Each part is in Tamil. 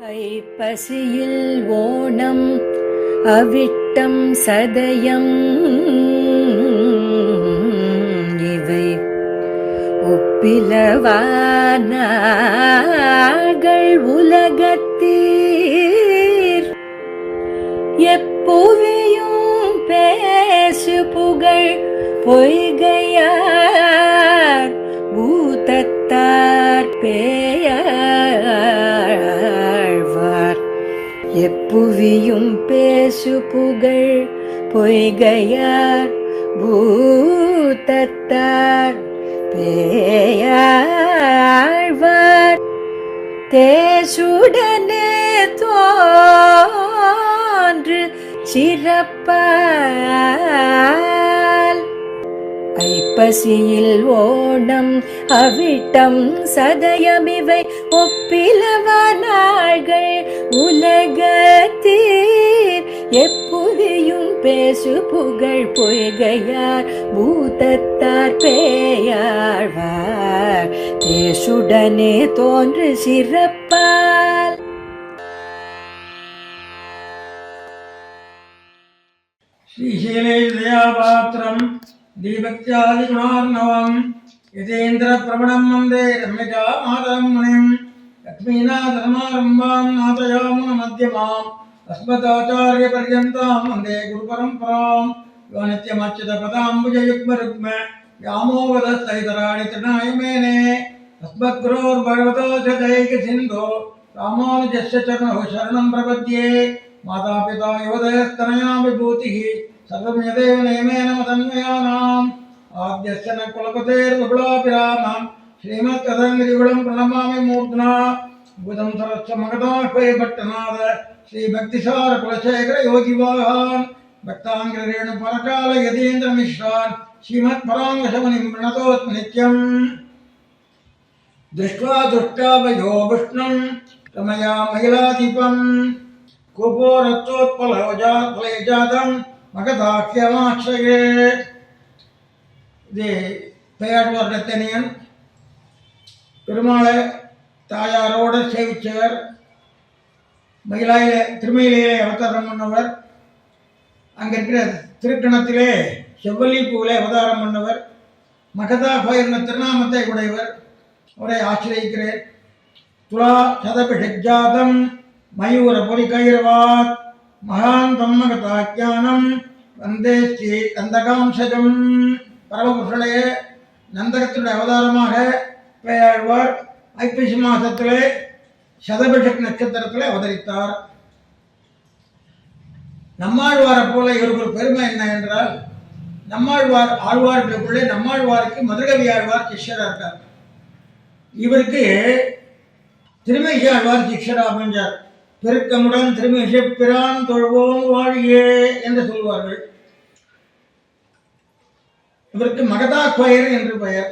ஐப்பசியில் ஓணம் அவிட்டம் சதயம் இவை ஒப்பிலவானார்கள் உலகத்தீர் எப்புவியும் பேசு புகழ் பொய்கையார் பூதத்தார் பேயாழ்வார் எப்புவியும் பேசு புகழ் பொய்கையார் பூதத்தார் பேயாழ்வார் தேசுடனே தோன்று சிறப்பால் ஐப்பசியில் ஓணம் அவிட்டம் சதயமிவை ஒப்பிலவானார்கள் உலகத்தீர் எப்புவியும் பேசு புகழ் பொய்கையார் பூதத்தார் பேயாழ்வார் தேசுடனே தோன்று சிறப்பால். श्रीशैलेशदयापात्रं दीभक्त्यादिगुणार्णवं यतीन्द्रप्रवणं वन्दे रम्यजामातरं मुनिं लक्ष्मीनाथसमारम्भां नाथयामुनमध्यमाम् अस्मदाचार्यपर्यन्तां वन्दे गुरुपरम्परां यो नित्यमच्युतपदाम्बुजयुग्मरुग्म व्यामोहदस्तैतराणि तृणाय मेने अस्मद्गुरोर्भगवतोऽस्य दैकसिन्धो रामानुजस्य चरणौ शरणं प्रपद्ये मातापिता युवदयस्तनया विभूतिः सर्वं यदेव नियमेन मदन्वयानाम् आद्यस्य न कुलपतेर्बहुलाभिरामं श्रीमत्कदङ्गिरिगुलं प्रणमामि मूर्ध्ना बुधं सरस्य मगधाह्वये भट्टनाथ श्रीभक्तिसार कुलशेखर योगिवाहान् भक्ताङ्गिरेणु परकाल यतीन्द्र मिश्रान् श्रीमत्पराङ्गशमुनिं प्रणतोऽस्मि नित्यम् दृष्ट्वा दुष्टावयो विष्णुं रमया महिलाधिपम् கோபோரத்தோத்பலஜாதம் மகதாக்கியமாட்சயே. இது பெயர்வர் ரத்தனியன் பெருமாளை தாயாரோடு சேவிச்சவர், திருமயிலே அவதாரம் பண்ணவர், அங்கே இருக்கிற திருக்கணத்திலே செவ்வல்லி பூவிலே அவதாரம் பண்ணவர், மகதாப என்ற திருநாமத்தை உடையவர். அவரை ஆசிரியக்கிறேன். துலா சதபிஷஜாதம் மயூர பொறிகைரவாத் மகாந்தம் மகதாக்கியானம் வந்தே ஸ்ரீ கந்தகாம்சஜம். பரமபுருஷனையே நந்தகத்தினுடைய அவதாரமாக பேயாழ்வார் ஐப்பசி மாதத்திலே சதபிஷக் நட்சத்திரத்தில் அவதரித்தார். நம்மாழ்வாரை போல இவருக்கு ஒரு பெருமை என்ன என்றால், ஆழ்வார்களுக்குள்ளே நம்மாழ்வாருக்கு மதுரகவி ஆழ்வார் சிஷ்யராக இருக்கார். இவருக்கு திருமேசி ஆழ்வார் சிஷ்யராக அமைஞ்சார். பெருக்கமுடன் திருமேசி பிரான் தொழுவோம் வாழியே என்று சொல்வார்கள். இவருக்கு மகதாக்வயர் என்று பெயர்.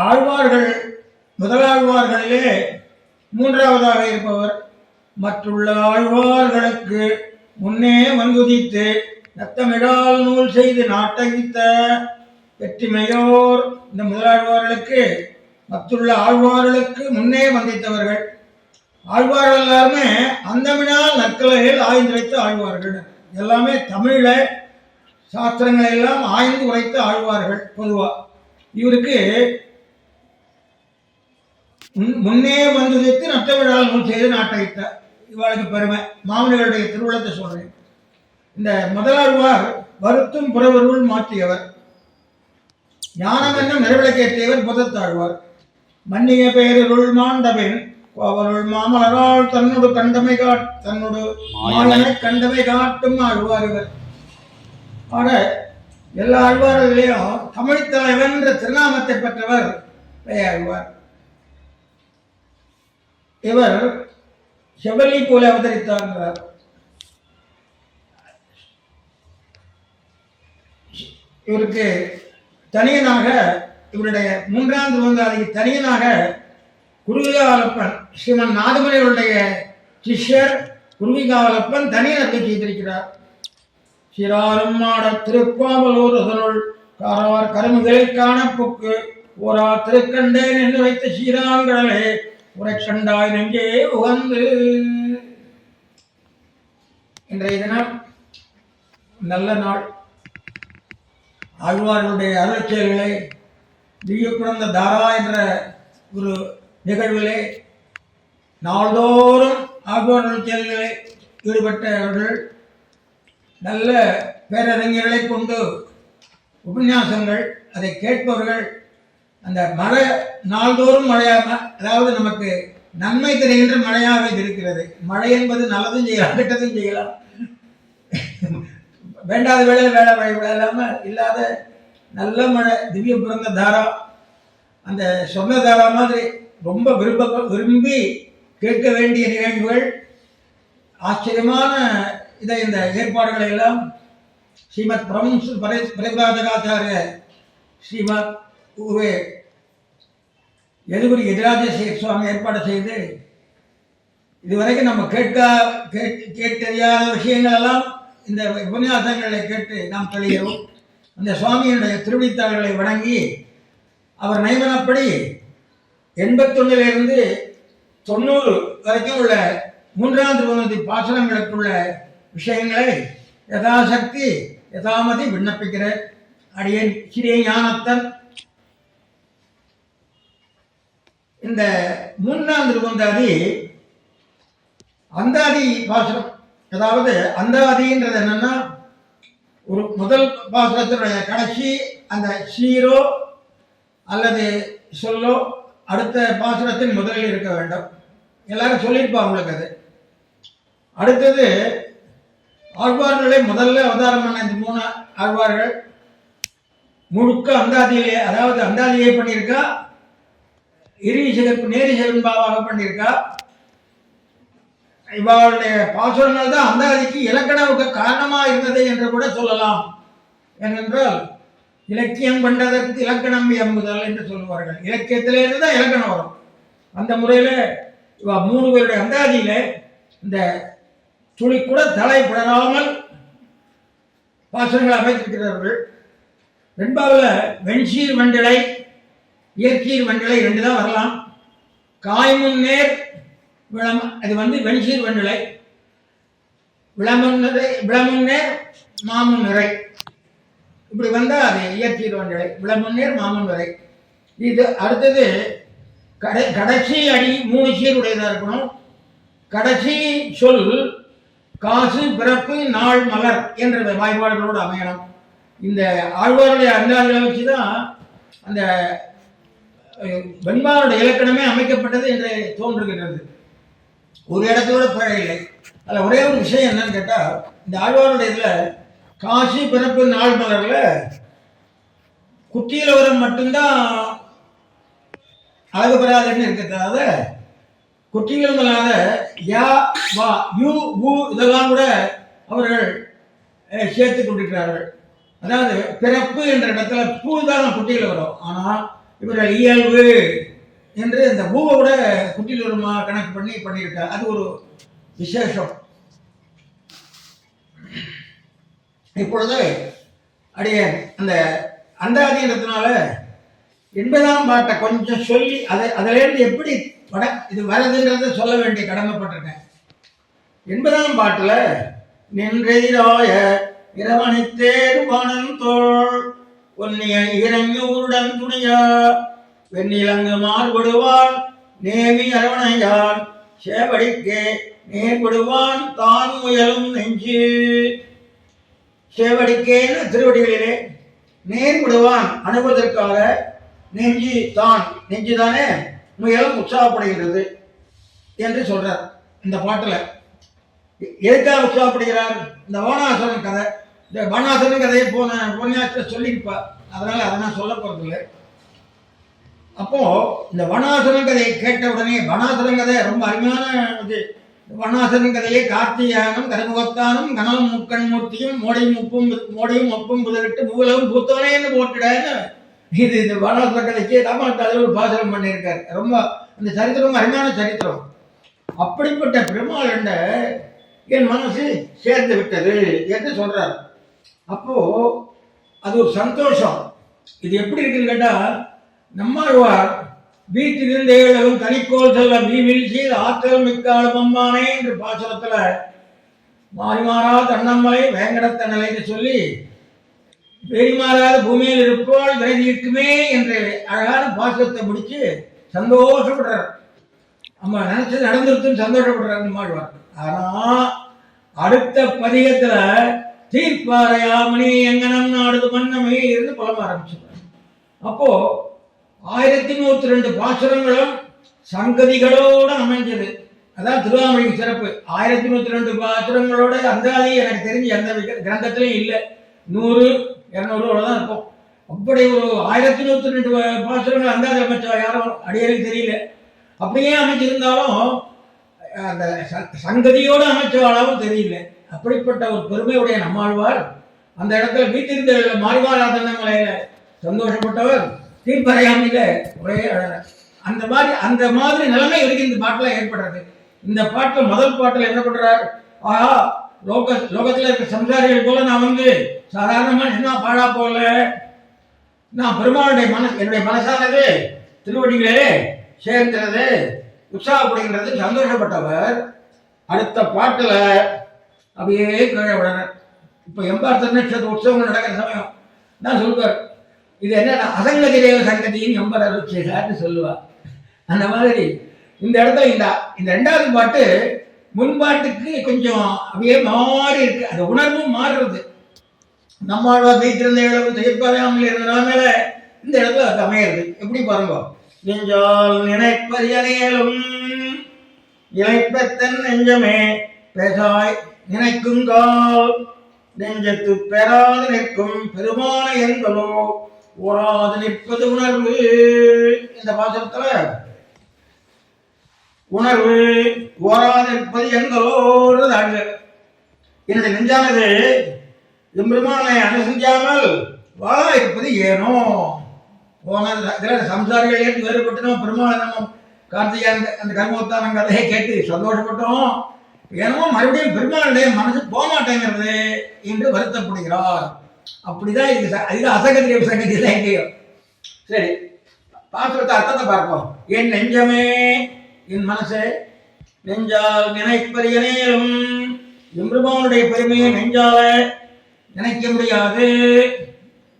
ஆழ்வார்கள் முதலாழ்வார்களிலே மூன்றாவதாக இருப்பவர். மற்றுள்ள ஆழ்வார்களுக்கு முன்னே வந்துதித்து நத்தமிழால் நூல் செய்து நாட்டகித்த வெற்றிமையோர். இந்த முதலாழ்வார்களுக்கு மற்றுள்ள ஆழ்வார்களுக்கு முன்னே வந்தித்தவர்கள். ஆழ்வார்கள் எல்லாருமே அந்தமிழால் நற்கலைகள் ஆய்ந்து உரைத்த ஆழ்வார்கள். எல்லாமே தமிழ சாஸ்திரங்களை எல்லாம் ஆய்ந்து உரைத்த ஆழ்வார்கள். பொதுவாக இவருக்கு முன்னே வந்துதித்து நத்தமிழால் நூல் செய்து நாட்டகித்த இவளுக்கு பெருமை. மாமனிகளுடைய திருவிழத்தை சொல்றேன். இந்த முதலாழ்வார் வருத்தும் புறவருள் மாற்றியவர். ஞானம் என்னும் நிறைவிளக்கேற்றியவர் புதத்தாழ்வார். மன்னிய பெயருள் மாண்டபின் கோவருள் மாமலரால் தன்னோடு கண்டமை கண்டமை காட்டும் ஆழ்வார் இவர். ஆக எல்லா ஆழ்வார்களையும் தமிழ் தலைவன் என்ற திருநாமத்தை பெற்றவர் பெயாழ்வார். இவர் செவ்வல்லி போல அவதரித்தார். இவருக்கு தனியனாக, இவருடைய மூன்றாம் திருவந்தாதிக்கு தனியனாக குருவிகாவலப்பன், ஸ்ரீமன் நாதமுனிகளுடைய சிஷ்யர் குருவிகாவலப்பன் தனியனத்தை செய்திருக்கிறார். சிறாரும் மாட திருப்பாவலூர் அதனுள் காரார் கருமுகளை காணப்புக்கு ஓரா திருக்கண்டேன் என்று வைத்த சீராங்கடலே உரை கண்டாய் நெஞ்சே உகந்து. இன்றைய தினம் நல்ல நாள். ஆழ்வார்களுடைய அருட்செயல்களை திவ்ய பிறந்த தாரா என்ற ஒரு நிகழ்விலே நாள்தோறும் ஆழ்வார்கள் செயல்களை ஈடுபட்டவர்கள் நல்ல பேரறிஞர்களை கொண்டு உபன்யாசங்கள் அதை கேட்பவர்கள் அந்த மழை நாள்தோறும் மழையாக, அதாவது நமக்கு நன்மை தருகின்ற மழையாக இது இருக்கிறது. மழை என்பது நல்லதும் செய்யலாம், கெட்டதும் செய்யலாம். வேண்டாத வேலையில் வேலை மழை விடாமல் இல்லாத நல்ல மழை திவ்ய பிறந்த தாரா, அந்த சொன்ன தாரா மாதிரி ரொம்ப விரும்பி கேட்க வேண்டிய நிகழ்வுகள், ஆச்சரியமான இந்த ஏற்பாடுகளை எல்லாம் ஸ்ரீமத் பிரபாதகாச்சாரிய ஸ்ரீமத் உவே எதுகுரி எதிராஜசேகர் சுவாமி ஏற்பாடு செய்து இதுவரைக்கும் நம்ம கேட்டறியாத விஷயங்கள் எல்லாம் இந்த உபன்யாசங்களை கேட்டு நாம் தெளிகிறோம். அந்த சுவாமியினுடைய திருவித்தாள்களை வணங்கி அவர் நியமனப்படி 81 90 வரைக்கும் உள்ள 3ஆம் திருமணத்தி பாசனங்களுக்குள்ள விஷயங்களை யதாசக்தி யதாமதி விண்ணப்பிக்கிற அடியேன் ஸ்ரீ ஞானத்தன். இந்த 3ஆம் திருமந்தாதி அந்தாதி பாசனம், அதாவது அந்தாதின்றது என்னன்னா ஒரு முதல் பாசனத்தினுடைய கடைசி அந்த சீரோ அல்லது சொல்லோ அடுத்த பாசனத்தின் முதலில் இருக்க வேண்டும். எல்லாரும் சொல்லியிருப்பா உங்களுக்கு. அது அடுத்தது ஆழ்வார்களை முதல்ல அவதாரம் பண்ண இந்த 3 ஆழ்வார்கள் முழுக்க அந்தாதியிலே, அதாவது அந்தாதியை பண்ணியிருக்கா, நேரி சிறப்பாக பண்ணியிருக்கா. இவருடைய பாசுரங்கள் தான் அந்தாதிக்கு இலக்கணவுக்கு காரணமாக இருந்தது என்று கூட சொல்லலாம். ஏனென்றால் இலக்கியம் கொண்டதற்கு இலக்கணம் எம்புதல் என்று சொல்லுவார்கள். இலக்கியத்திலிருந்து தான் இலக்கணம் வரும். அந்த முறையில் இவ 3 பேருடைய அந்தாதியில இந்த துளி கூட தலை புடராமல் பாசுரங்களை அமைத்திருக்கிறார்கள். வெண்பாவில் வெண்சீர் வண்டிலை இயற்கீர் வண்டிலை 2 தான் வரலாம். காய்முன்னேர் விளம், அது வெண்சீர் வண்டிலை, விளமுன்னேர் மாமுன் நிறை, இப்படி வந்தால் அது இயற்கீர் வண்டிலை, விளமுன்னேர் மாமுன் நிறை. இது அடுத்தது கடைசி அடி 3 சீர் உடையதாக இருக்கணும். கடைசி சொல் காசு பிறப்பு நாள் மலர் என்ற வாய்ப்பாடுகளோடு அமையணும். இந்த ஆழ்வாருடைய அந்தாதிகளை வச்சு தான் அந்த வெண்பாருடைய இலக்கணமே அமைக்கப்பட்டது என்று தோன்றுகிறது. ஒரு இடத்தோட பிழை இல்லை. அதில் ஒரே ஒரு விஷயம் என்னன்னு கேட்டால், இந்த ஆழ்வாருடைய இதில் காசி பிறப்பு நாள் மலரில் குற்றியல் உரம் மட்டும்தான் அழகு பெறாதுன்னு இருக்கிறதால குற்றியல் இல்லாத யா வா யூ ஊ இதெல்லாம் கூட அவர்கள் சேர்த்து கொண்டிருக்கிறார்கள். அதாவது பிறப்பு என்ற இடத்துல பூ தான் குட்டியில் வரும். ஆனால் இவர்கள் இயல்பு என்று இந்த பூவை கூட குட்டியில் வருமா கணக்கு பண்ணியிருக்கார். அது ஒரு விசேஷம். இப்பொழுது அடைய அந்த அந்தாதின்றதுனால 80ஆம் பாட்டை கொஞ்சம் சொல்லி அதிலேருந்து எப்படி இது வரதுன்றதை சொல்ல வேண்டிய கடமைப்பட்டிருக்கேன். 80ஆம் பாட்டில் நின்றெதிராய இரவணித்தேருவானன் தோள் ஒன்னிய இறங்கியூருடன் துணியா வெண்ணிலங்கு மார்படுவான் நேமி அரவணையான் சேவடிக்கே நேர்படுவான் தான் முயலும் நெஞ்சு. சேவடிக்கேன்னு திருவடிகளிலே நேர்படுவான் அனுபவதற்காக நெஞ்சு தான், நெஞ்சுதானே முயலும் உற்சாகப்படுகிறது என்று சொல்றார் இந்த பாட்டில். எதுக்காக உற்சாகப்படுகிறார்? இந்த வானாசுரன் கதை, இந்த வானாசுரன் கதையை போன உபன்யாசத்தில் சொல்லியிருப்பார். அதனால அதை நான் சொல்ல போறதில்லை. அப்போ இந்த வனாசுரன் கதையை கேட்ட உடனே, வனாசுரன் கதை ரொம்ப அருமையான இது. வனாசுரன் கதையை கார்த்தியானும் கருமுகத்தானும் கனலும் முக்கண் மூர்த்தியும் மோடியும் ஒப்பும் புதவிட்டு மூலவும் பூத்தவனேன்னு போட்டுடன்னு இது இந்த வனாசுரன் கதைக்கு ராமாயணத்தில் ஒரு பாசனம் பண்ணியிருக்காரு. ரொம்ப அந்த சரித்திரம் அருமையான சரித்திரம். அப்படிப்பட்ட பெருமாள் என்ற என் மனசு சேர்ந்து விட்டது என்று சொல்றார். அப்போ அது ஒரு சந்தோஷம். இது எப்படி இருக்குன்னு கேட்டால், நம்மாழ்வார் வீட்டிலிருந்து எழுதும் தனிக்கோள் செல்ல வீழ்ச்சி ஆற்றல் மிக்காலும் அம்மானே என்று பாசுரத்துல மாறி மாறா தன்னம்மலை வேங்கடத்த நிலைன்னு சொல்லி வெளிமாறாத பூமியில் இருப்போல் விரைதி இருக்குமே என்ற அழகான பாசுரத்தை முடிச்சு சந்தோஷப்படுறார். அம்மா நினைச்சது நடந்திருக்குன்னு சந்தோஷப்படுறாரு நம்மாழ்வார். ஆனா அடுத்த பதிகத்துல தீர்ப்பாறையாமணி எங்கனம் நாடுது மன்னமே இருந்து புலம்ப ஆரம்பிச்சுட்டார். அப்போ 1102 பாசுரங்களும் சங்கதிகளோடு அமைஞ்சது. அதான் திருவாமணிக்கு சிறப்பு. 1102 பாசுரங்களோட அந்தாதி எனக்கு தெரிஞ்சு எந்த கிரந்தத்திலையும் இல்லை. 100, 200 தான் இருக்கும். அப்படி ஒரு 1102 பாசுரங்கள் அந்தாதி அமைச்சா யாரும் அடியேருக்கு தெரியல. அப்படியே அமைச்சிருந்தாலும் அந்த சங்கதியோடு அமைச்சவாளாவும் தெரியல. அப்படிப்பட்ட ஒரு பெருமையுடைய நம்மாழ்வார் அந்த இடத்துல வீட்டிலிருந்து மாறிமாறாதன்மலையில சந்தோஷப்பட்டவர் தீர்ப்பறையாமையில ஒரே அந்த மாதிரி நிலைமை இருக்கு இந்த பாட்டில் ஏற்படுறது. இந்த பாட்டில் முதல் பாட்டில் என்ன பண்றார்? ஆஹா, லோகத்தில் இருக்க சம்சாரிகள் போல நான் சாதாரண மனுஷனா பாழா போல, நான் பெருமாளுடைய என்னுடைய மனசானது திருவடிகளே சேர்க்கிறது, உற்சாகப்படுகிறது, சந்தோஷப்பட்டவர் அடுத்த பாட்டில் அப்படியே கீழே விடணும். இப்போ எம்பார் திருநட்சத்திர உற்சவங்கள் நடக்கிற சமயம் நான் சொல்லுவார், இது என்ன அசங்கதி தேவ சங்கதின்னு எம்பர் அருட்சேகார்னு சொல்லுவார். அந்த மாதிரி இந்த இடத்துல இந்த 2வது பாட்டு முன்பாட்டுக்கு கொஞ்சம் அப்படியே மாறி இருக்கு. அந்த உணர்வும் மாறுறது. நம்மாழ்வார் வைத்திருந்த இளவு தீர்ப்பாறையாமல் இருந்தனால இந்த இடத்துல அது அமையிறது. எப்படி பாருங்க, நெஞ்சால் நினைப்பறியலும் இழைப்பத்தன் நெஞ்சமே பேசாய் நினைக்குங்கால் நெஞ்சத்து பெறாது நிற்கும் பெருமான எண்களோ ஓராது நிற்பது உணர்வு. இந்த பாசத்துல உணர்வு ஓராது நிற்பது எண்களோடு என்னுடைய நெஞ்சானது எம்பெருமானை அனுசரிக்காமல் வாழ இருப்பது ஏனோ. சம்சாரிகள் ஏற்று வேறுபட்டோம். பெருமாளை நம்ம கார்த்திகை அந்த கர்மோத்தான கதையை கேட்டு சந்தோஷப்பட்டோம். ஏனோ மறுபடியும் பெருமாளுடைய மனசு போக மாட்டேங்கிறது என்று வருத்தப்படுகிறார். அப்படிதான் இது அசகதிரிய சங்கதி தான் எங்கேயோ. சரி, பாசுரத்தை அர்த்தத்தை பார்ப்போம். என் நெஞ்சமே, என் மனசே, நெஞ்சால் நினைப்பறியலும் எம்பெருமானுடைய பெருமையை நெஞ்சால நினைக்க முடியாது.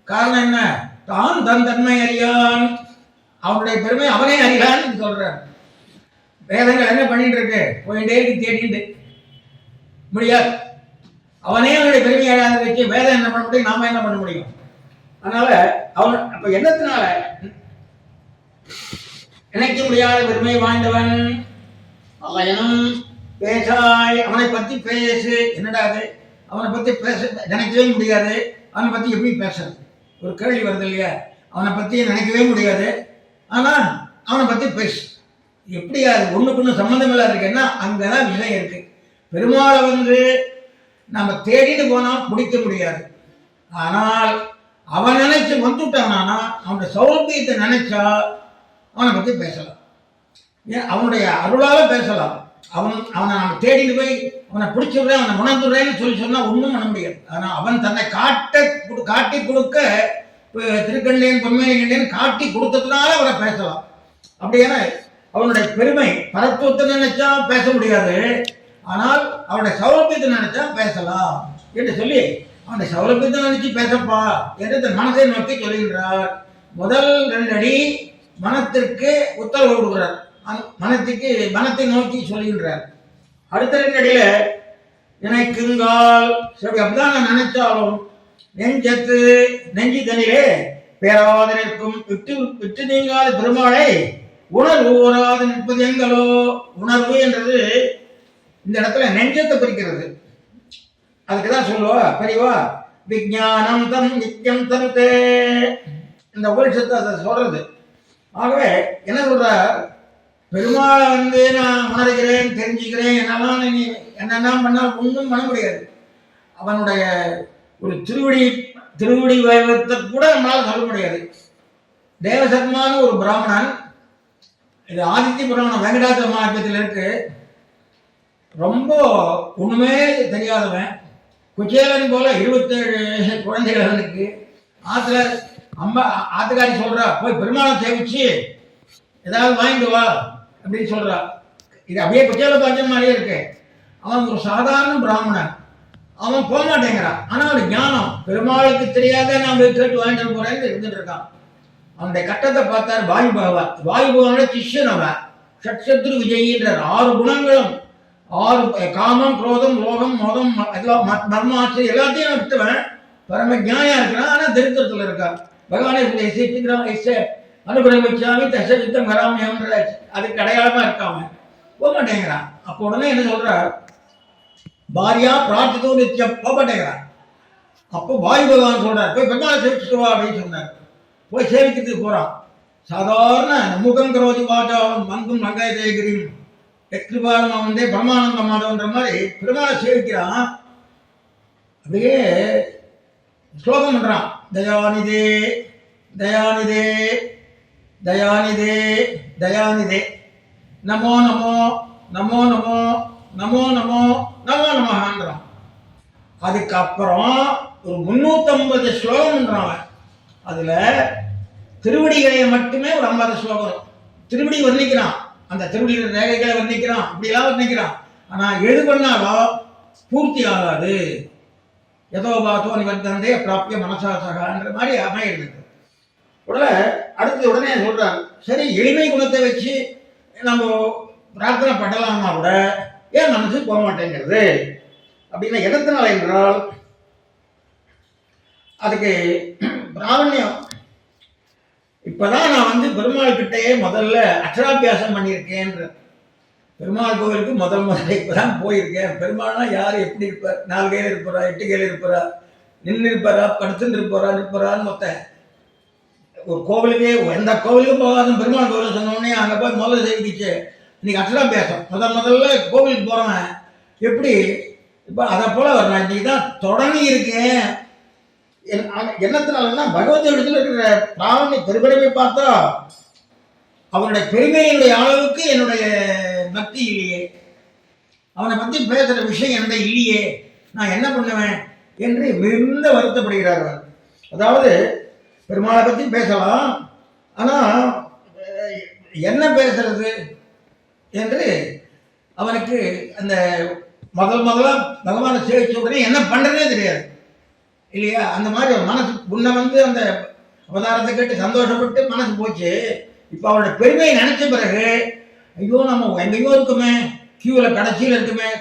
காரணம் என்ன? தான் தன்மை அறியான். அவனுடைய பெருமை அவனே அறியான்னு சொல்றார். வேதங்கள் என்ன பண்ணிட்டு இருக்கு? போயிட்டே இருக்கு, தேடிட்டு முடியாது. அவனே அவனுடைய பெருமையை வச்சு வேதம் என்ன பண்ண முடியும், நாம என்ன பண்ண முடியும்? அதனால அவன் அப்ப என்னத்தினால நினைக்க முடியாத பெருமை வாய்ந்தவன் அவனும் பேசாய். அவனை பத்தி பேசு. என்னடா அது? அவனை பத்தி பேச நினைக்கவே முடியாது. அவனை பத்தி எப்படி பேசுறது? ஒரு கேள்வி வருது இல்லையா? அவனை பத்தி நினைக்கவே முடியாது, ஆனா அவனை பத்தி பேசு. எப்படி அது ஒண்ணுக்கு சம்மந்தம் இல்லாத இருக்குன்னா அங்கதான் நிலை இருக்கு. பெருமாளை நம்ம தேடிட்டு போனா பிடிக்க முடியாது. ஆனால் அவன் நினைச்சு வந்துட்டானா அவனுடைய சௌலபியத்தை நினைச்சா அவனை பத்தி பேசலாம். ஏன்? அவனுடைய அருளால பேசலாம். அவனை நம்ம தேடிட்டு போய் அவனை பிடிச்சிடுறேன், அவனை உணர்ந்துடுறேன்னு சொன்னா ஒன்றும் பண்ண முடியாது. ஆனால் அவன் தன்னை காட்டி கொடுக்க திருக்கண்டேன் பொன்மையை கண்டேன் காட்டி கொடுத்ததுனால அவனை பேசலாம். அப்படியான அவனுடைய பெருமை பரத்துவத்தை நினைச்சா பேச முடியாது, ஆனால் அவனுடைய சௌலபியத்தை நினைச்சா பேசலாம் என்று சொல்லி அவனுடைய சௌலபியத்தை நினைச்சு பேசப்பா என்று மனசை நோக்கி சொல்கின்றார். முதல் 2 அடி மனத்திற்கு உத்தரவு கொடுக்கிறார். மனத்தை நோக்கி சொல்கின்றார். அடுத்த 2 அடியில நினைக்குங்கால். சரி, அப்படிதான் நான் நினைச்சாலும் நெஞ்சு தனிலே பேராத நிற்கும் விட்டு நீங்காத பெருமாளை உணர்வு ஓராது நிற்பது எங்களோ. உணர்வு என்றது இந்த இடத்துல நெஞ்சத்தை குறிக்கிறது. அதுக்குதான் சொல்லுவா பெரியவா விஞ்ஞானம் தம் நித்தியம் தருத்தே. இந்த உபனிஷத்தை அதை சொல்றது. ஆகவே என்ன சொல்ற, பெருமாளை நான் உணர்கிறேன், தெரிஞ்சுக்கிறேன், என்னெல்லாம் பண்ணாலும் ஒன்றும் பண்ண முடியாது. அவனுடைய ஒரு திருவடி வைபவத்தை கூட நம்மளால சொல்ல முடியாது. தேவசர்மான ஒரு பிராமணன், இது ஆதித்ய புராணம் வெங்கடாச்சல மகாத்மியத்தில் இருக்கு. ரொம்ப ஒண்ணுமே தெரியாதவன், குச்சேலன் போல 27 குழந்தைகள் அவனுக்கு. ஆத்துக்காரி சொல்றா, போய் பெருமாளை சேவிச்சு ஏதாவது வாங்கிட்டு வா அப்படின்னு சொல்றா. இது அப்படியே குச்சேல பாக்கியம் மாதிரியே இருக்கு. அவன் ஒரு சாதாரண பிராமணன், அவன் போக மாட்டேங்கிறான். ஆனால் ஒரு ஞானம், பெருமாளுக்கு தெரியாத நான் போய் கேட்டு வாங்கிட்டு போறேன்னு இருந்துட்டு இருக்கான். அவனுடைய கட்டத்தை பார்த்தார் வாயு பகவான். வாயு பகவானோட சிஷ்யன் அவன். ஷட்சத்ரு விஜயின்றார். 6 குணங்களும், 6 காமம், குரோதம், லோகம், மோதம், மர்மாச்சரி எல்லாத்தையும் விட்டுவன். பரம ஞாயா இருக்கிறான். ஆனால் தரித்திரத்தில் இருக்கான். பகவானை அனுகிரகிச்சாமி தசவித்தம் வராமியம்ன்ற அதுக்கு அடையாளமா இருக்காம போக மாட்டேங்கிறான். அப்போ உடனே என்ன சொல்றார், பாரியா பிரார்த்தித்தோ நித்தியம் போக மாட்டேங்கிறான். அப்போ வாயு பகவான் சொல்றார், போய் பெருமாளை சேவிச்சுட்டு வா அப்படின்னு சொன்னார். போய் சேவிக்கிறதுக்கு போறான். சாதாரண முகம் கரோதி வாஜாவம் மங்கும் நங்காய தேகிரியும் எக்ரிபாலம் வந்து பிரம்மானந்த மாதவன்ற மாதிரி பெருமாளை சேவிக்கிறான். அப்படியே ஸ்லோகம் பண்றான். தயாநிதே தயாநிதே தயாநிதே தயாநிதே நமோ நமோ நமோ நமோ நமோ நமோ நமோ நமகான்றான். அதுக்கப்புறம் ஒரு 350 ஸ்லோகம்ன்றான். அதுல திருவடிகளை மட்டுமே ஒரு 50 ஸ்லோகம் திருவடி வர்ணிக்கிறான். அந்த திருவடியோட ரேகைகளை வர்ணிக்கிறான், அப்படியெல்லாம் வர்ணிக்கிறான். ஆனா எது பண்ணாலும் பூர்த்தி ஆகாது. எதோ பாத்தோ நிவர்த்தந்தே பிராப்திய மனசாசகான்ற மாதிரி அமையிருக்கு. உடனே உடனே சொல்றாரு, சரி எளிமை குணத்தை வச்சு நம்ம பிரார்த்தனை பண்ணலாம்னா கூட ஏன் மனசு போக மாட்டேங்கிறது அப்படின்னா எதத்தினால என்றால் அதுக்கு பிராமணியம். இப்பதான் நான் வந்து பெருமாள் கிட்டேயே முதல்ல அக்ஷராபியாசம் பண்ணியிருக்கேன்ற. பெருமாள் கோவிலுக்கு முதல்ல இப்பதான் போயிருக்கேன். பெருமாள்னா யார், எப்படி இருப்பார், 4 கையில் இருப்பாரா, 8 கையில் இருப்பாரா, நின்று இருப்பாரா, படுத்துன்னு இருப்பாரா, நிற்பாரான்னு மொத்தம் ஒரு கோவிலுக்கே எந்த கோவிலுக்கும் போகாத பெருமாள் கோவில் சொன்னோடனே அங்கே போய் முதல்ல சேவிக்கிச்சு. இன்னைக்கு அக்ஷராபியாசம் முதல்ல கோவிலுக்கு போறவன் எப்படி இப்போ அதை போல வரலாம். இன்னைக்கு தான் தொடங்கி இருக்கேன். என்னத்தினாலன்னா பகவத் இடத்துல இருக்கிற பிராமணி பெருமையை பார்த்தா அவனுடைய பெருமையினுடைய அளவுக்கு என்னுடைய பக்தி இல்லையே, அவனை பற்றி பேசுகிற விஷயம் என்னுடைய இல்லையே, நான் என்ன பண்ணுவேன் என்று மிகுந்த வருத்தப்படுகிறார்கள். அதாவது பெருமாளை பற்றி பேசலாம், ஆனால் என்ன பேசுறது என்று அவனுக்கு அந்த முதல்ல பகவானை சேவிச்ச உடனே என்ன பண்ணுறதே தெரியாது இல்லையா. அந்த மாதிரி மனசு முன்ன வந்து அந்த அவதாரத்தை கேட்டு சந்தோஷப்பட்டு மனசு போச்சு. இப்போ அவரோட பெருமையை நினைச்ச பிறகு ஐயோ நம்ம எங்கேயோ இருக்குமே, கியூவில் கடைசியில் இருக்குமே,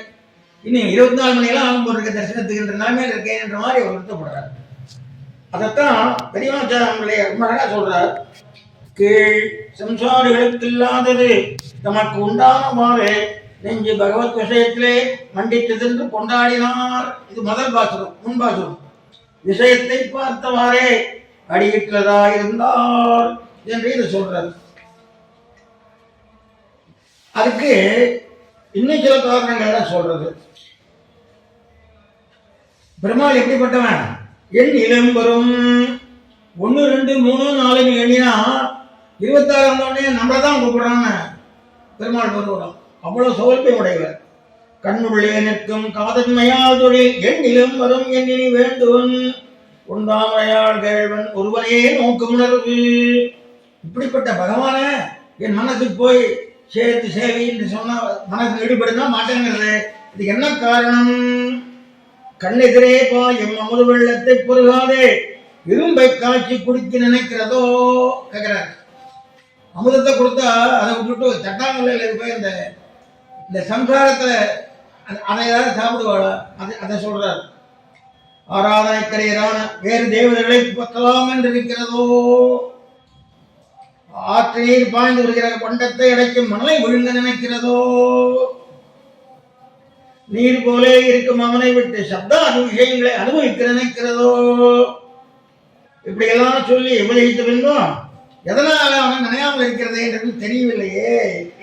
இன்னும் 24 மணியெல்லாம் ஆகும் போது இருக்க தரிசனத்துக்குன்ற நிலைமையில் இருக்கேன்ற மாதிரி அவர் வருத்தப்படுறார். அதைத்தான் பெரியவாச்சாரங்களே ரொம்ப அழகாக சொல்றார். கீழ் சம்சாரிகளுக்கு இல்லாதது தமக்கு உண்டானவாறு நெஞ்சு பகவத் விஷயத்திலே மண்டித்ததென்று கொண்டாடினார். இது முதல் பாசுரம். முன்பாசுரம் விஷயத்தை பார்த்தவாறே அடியிட்டதா இருந்தார் என்று இது சொல்றார். அதுக்கு இன்னும் சில காரணங்கள்லாம் சொல்றது. பெருமாள் எப்படிப்பட்டவன், எண் இளம் வரும் 1 2 3 4 எண்ணினா 26 வந்தோடனே நம்மளை தான் கூப்பிடுறாங்க. பெருமாள் வருவோம் அவ்வளவு சௌல்பை உடையவர். கண்ணுள்ளே நிற்கும் காதன்மையால் தொழில் எண்ணிலும் வரும் எண்ணினி வேண்டுவன் உண்டாமையால் கேள்வன் ஒருவரையே நோக்கும் உணர்வு. இப்படிப்பட்ட பகவான என் மனசுக்கு போய் சேர்த்து சேவை என்று சொன்னா மனசு ஈடுபடுனா மாட்டேங்கிறது. இது என்ன காரணம்? கண்ணெதிரே பாயும் அமுது வெள்ளத்தை பொருகாதே இரும்பை காய்ச்சி குடிக்க நினைக்கிறதோ கேட்கிறார். அமுதத்தை கொடுத்தா அதை விட்டுட்டு சட்டாங்கல்ல போய் இந்த சம்சாரத்துல அதை ஏதாவது சாப்பிடுவாளா, அதை சொல்றார். ஆராதனைக்கரையரான வேறு தேவதைகளை பற்றலாம் என்று இருக்கிறதோ, ஆற்று நீர் பாய்ந்து வருகிற கொண்டத்தை அடைக்கும் மணலை விழுங்க நினைக்கிறதோ, நீர் போலே இருக்கும் அவனை விட்டு சப்த விஷயங்களை அனுபவிக்க நினைக்கிறதோ, இப்படியெல்லாம் சொல்லி உபதேசித்த பின்பும் எதனால அவன் நினையாமல் இருக்கிறதே என்று தெரியவில்லையே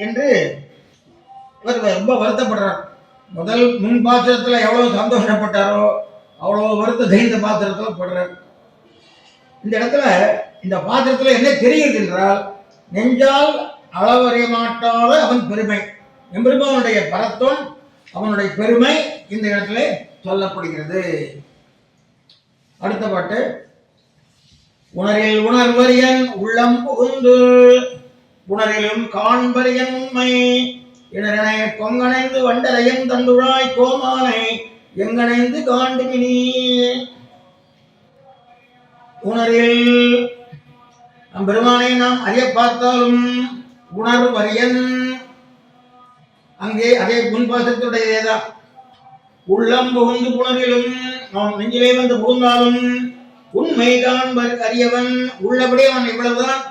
என்று இவர் ரொம்ப வருத்தப்படுறார். முதல் முன் பாத்திரத்தில் எவ்வளவு சந்தோஷப்பட்டாரோ அவ்வளவு வருத்தத்தை இந்த பாத்திரத்தில் படுறார். இந்த இடத்துல இந்த பாத்திரத்தில் என்ன தெரியுது என்றால், நெஞ்சால் அளவறிய மாட்டாத அவன் பெருமை, எம்பெருமானுடைய பரத்துவம், அவனுடைய பெருமை இந்த இடத்துல சொல்லப்படுகிறது. அடுத்த பாட்டு, உணரில் உணர்வரியன் உள்ளம் புகுந்து புணரிலும் காண்பரியன் உண்மை இணரனை கொங்கணைந்து வண்டரையன் தந்துழாய் கோமானை எங்கணைந்து காண்டுமினி. உணரில் பெருமானை நாம் அறிய பார்த்தாலும் உணர்வரியன் அங்கே அதே முன்பாசத்துடையதான். உள்ளம் புகுந்து புணரிலும் அவன் நெஞ்சிலே வந்து புகுந்தாலும் உண்மை காண்பர் அறியவன். உள்ளபடி அவன் இவ்வளவுதான்,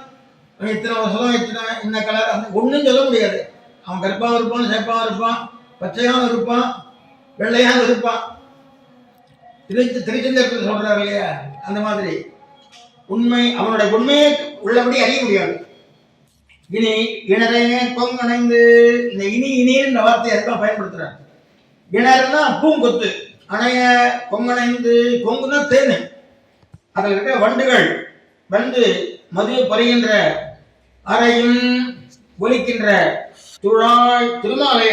இத்தனை வருஷம் இத்தனை இந்த கலர் அந்த ஒன்றும் சொல்ல முடியாது. அவன் கருப்பாகவும் இருப்பான், சேப்பாகவும் இருப்பான், பச்சையாகவும் இருப்பான், வெள்ளையாகவும் இருப்பான். திருச்செந்தத்தில் சொல்றாரு இல்லையா, அந்த மாதிரி உண்மை அவனுடைய உண்மையை உள்ளபடி அறிய முடியாது. இனி இணரையே கொங்கணைந்து, இந்த இனி இனின்ற வார்த்தையை அதுதான் பயன்படுத்துறாரு. இணர்னா பூங்கொத்து, அணைய கொங்கணைந்து, கொங்குனா தேனு, அதில் இருக்கிற வண்டுகள் வந்து மது பறிகின்ற அறையும் ஒலிக்கின்ற துழாய் திருமாலை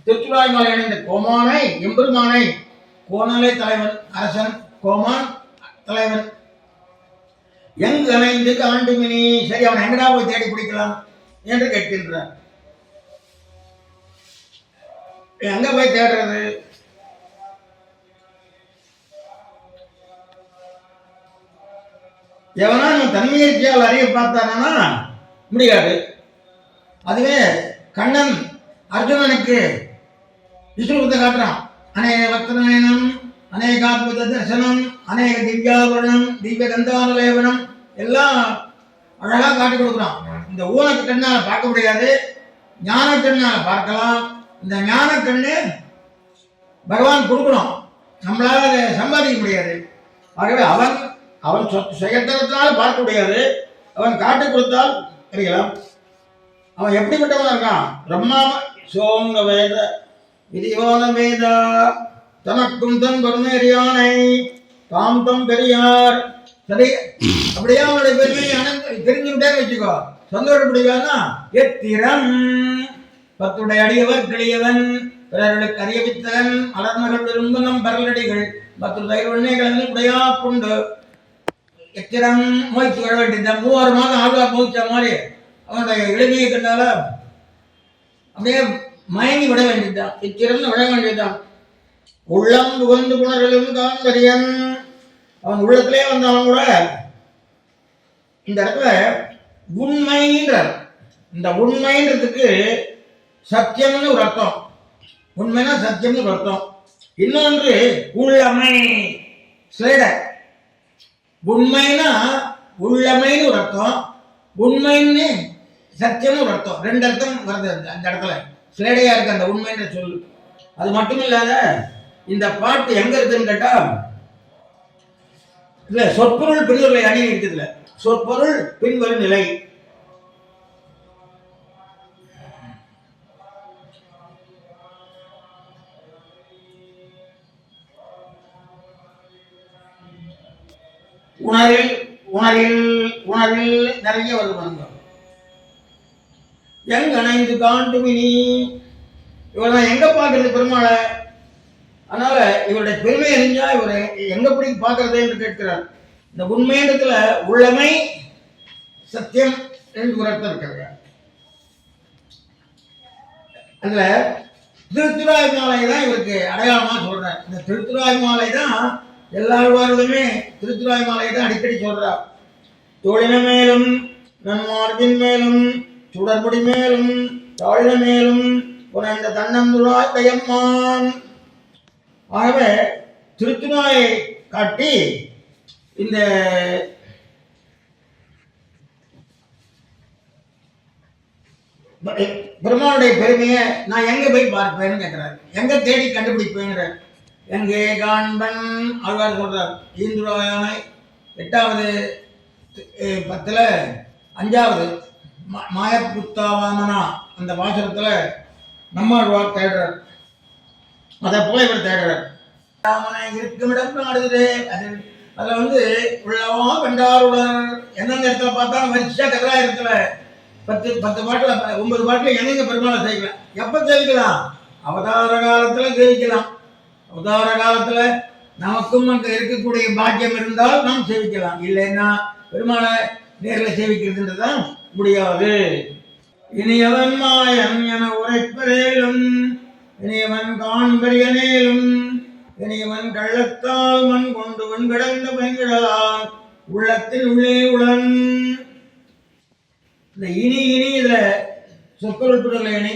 திருத்துழாய் மாலை அணிந்த கோமானை எம்பெருமானை, கோணலை தலைவன் அரசன், கோமான் தலைவன், எங்கு அணைந்து காண்டுமினி, சரி அவன் எங்கடா போய் தேடி பிடிக்கலாம் என்று கேட்கின்றார். எங்க போய் தேடுறது? எவனா நீ தன்முயற்சியால் அறிய பார்த்தானா முடியாது. அதுவே கண்ணன் அர்ஜுனனுக்கு விஸ்வரூபத்தை காட்டுறான். அநேக வக்தநயனம், அநேகாத்மத தர்சனம், அநேக திவ்யாபரணம், திவ்ய கந்தானலேவனம் எல்லாம் அழகா காட்டி கொடுக்குறான். இந்த ஊனக்கு கண்ணால பார்க்க முடியாது, ஞான கண்ணால பார்க்கலாம். இந்த ஞான கண்ணு பகவான் கொடுக்கணும், நம்மளால அதை சம்பாதிக்க முடியாது. ஆகவே அவன் அவன் செயற்தனத்தினால பார்க்க முடியாது, அவன் காட்டி கொடுத்தால் அறியலாம். அவன் எப்படிப்பட்டவன் இருக்கான்? பிரம்மா சோங்க வேத விதியோன வேதா தனக்கும் தன் பெருமையானை தாம் தம் பெரியார். சரி, அப்படியே அவனுடைய பெருமையை தெரிஞ்சுக்கிட்டே வச்சுக்கோ, சந்தோஷப்படுவானா? எத்திரம் பத்துடைய அடியவர் கிளியவன் பிறர்களுக்கு அறியவித்தவன் அலர்மகள் விரும்பும் பரலடிகள் பத்து தைவண்ணைகள் உடையா கொண்டு எத்திரம் மோய்ச்சி விட வேண்டியதான். 3 மாதம் ஆழ்வா போச்ச மாதிரி அவனுடைய எளிமையை கண்டால அப்படியே மயங்கி விட வேண்டியதுதான், எத்திரம்னு விட வேண்டியதுதான். உள்ளம் புகழ்ந்து புணர்களும் காண்பரியன், அவன் உள்ளத்திலே வந்தாலும் கூட இந்த இடத்துல உண்மைன்றார். இந்த உண்மைன்றதுக்கு சத்தியம்னு ஒரு அர்த்தம், உண்மைனா சத்தியம்னு ஒரு அர்த்தம். இன்னொன்று உள்ளமை ஸ்லேடர். உண்மைனா உள்ளமைன்னு ஒரு அர்த்தம், உண்மைன்னு சத்தியம்னு ஒரு அர்த்தம். 2 அர்த்தம் வருது அந்த இடத்துல. ஸ்லேடையா இருக்கு அந்த உண்மைன்ற சொல். அது மட்டும் இல்லாத இந்த பாட்டு எங்க இருக்குன்னு கேட்டா, இல்ல சொற்பொருள் பின்வருளை அணி இருக்குதுல, சொற்பொருள் பின்வரும் நிலை. உணரில் உணரில் உணரில் நிறைய வருவாங்க. எங்க அணைந்து காண்டுமினி, இவரெல்லாம் எங்க பாக்குறது பெருமாளை? அதனால இவருடைய பெருமை அறிஞ்சா இவரை எங்க பிடி பார்க்கறது என்று கேட்கிறார். இந்த உண்மைன்றதுல உள்ளமை சத்தியம் என்று ஒரு அர்த்தம் இருக்கிறது. அதுல திருத்துழாய் மாலை தான் இவருக்கு அடையாளமா சொல்றார். இந்த திருத்துழாய் மாலை தான் எல்லாருமே திருத்துழாய் மாலை தான் அடிக்கடி சொல்றார். தோழின மேலும் நன்மார்பின் மேலும் சுடர்புடி மேலும் தாழின மேலும் புனைந்த தன்னந்துழாய் தயம்மான். ஆகவே திருத்துழாயை காட்டி இந்த பெருமானுடைய பெருமையை நான் எங்க போய் பார்ப்பேன்னு கேட்கிறார், எங்க தேடி கண்டுபிடிப்பேங்கிற. எங்கே காண்பன் ஆழ்வார் சொல்றார். ஈந்துழாயானை 8வது 10ல் 5வது மாயப்புத்தாவாமனா அந்த வாசகத்துல நம்மாழ்வார் தேடுறார். அதை போல இவர் தேடுறார். இருக்குமிடம் நாடுகிறே, அதுல உள்ளவா கண்டாருடன் எந்தெந்த இடத்துல பார்த்தாலும் வரிசையா கதாயிரத்துல 10 பாட்டுல 9 பாட்டுல எங்கெங்க பெருமாளை சேவிக்கலாம். எப்ப சேவிக்கலாம்? அவதார காலத்துல சேவிக்கலாம். அவதார காலத்துல நமக்கும் அங்க இருக்கக்கூடிய பாக்கியம் இருந்தால் நாம் சேவிக்கலாம், இல்லைன்னா பெருமாளை நேரில் சேவிக்கிறதுன்றதான் முடியாது. இனியவன் மாயன் என உரைப்பதேலும் இனியவன் காண்பரியனேலும் இனியவன் கள்ளத்தால் மண் கொண்டு வன் கிடந்த பயங்களான் உள்ளத்தில் உள்ளே உளன். இந்த இனி இனி இதுல சொற்கொள்புள்ள இனி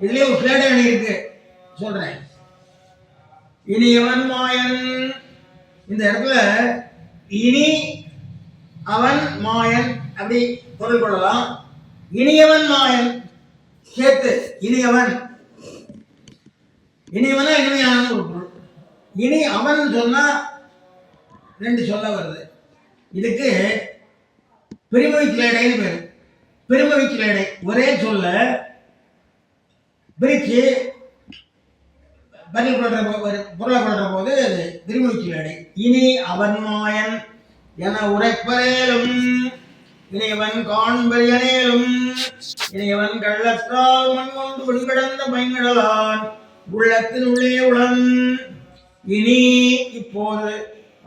இதுலயே ஒரு பிளேட அணி இருக்கு சொல்றேன். இனியவன் மாயன் இந்த இடத்துல இனி அவன் மாயன் அப்படி பொருள் கொள்ளலாம். இனியவன் மாயன் சேர்த்து இனியவன் இனியவனா இனிமையான ஒரு பொருள். இனி அவன் சொன்னா ரெண்டு சொல்ல வருது. இதுக்கு பெருமொழி கிளேடைன்னு பேரு. பெருமொழி கிளேடை ஒரே சொல்ல பிரிச்சு பதில் கொள்ற பொருளை கொள்ற போது அது பெருமொழி கிளேடை. இனி அவன் மாயன் என உரைப்பரேலும் இனியவன் காண்பரியனேலும் இனியவன் கள்ளத்தால் மண் கொண்டு விண்கடந்த பயங்கடலான் உள்ளத்தின் உள்ளே உளன். இனி இப்போது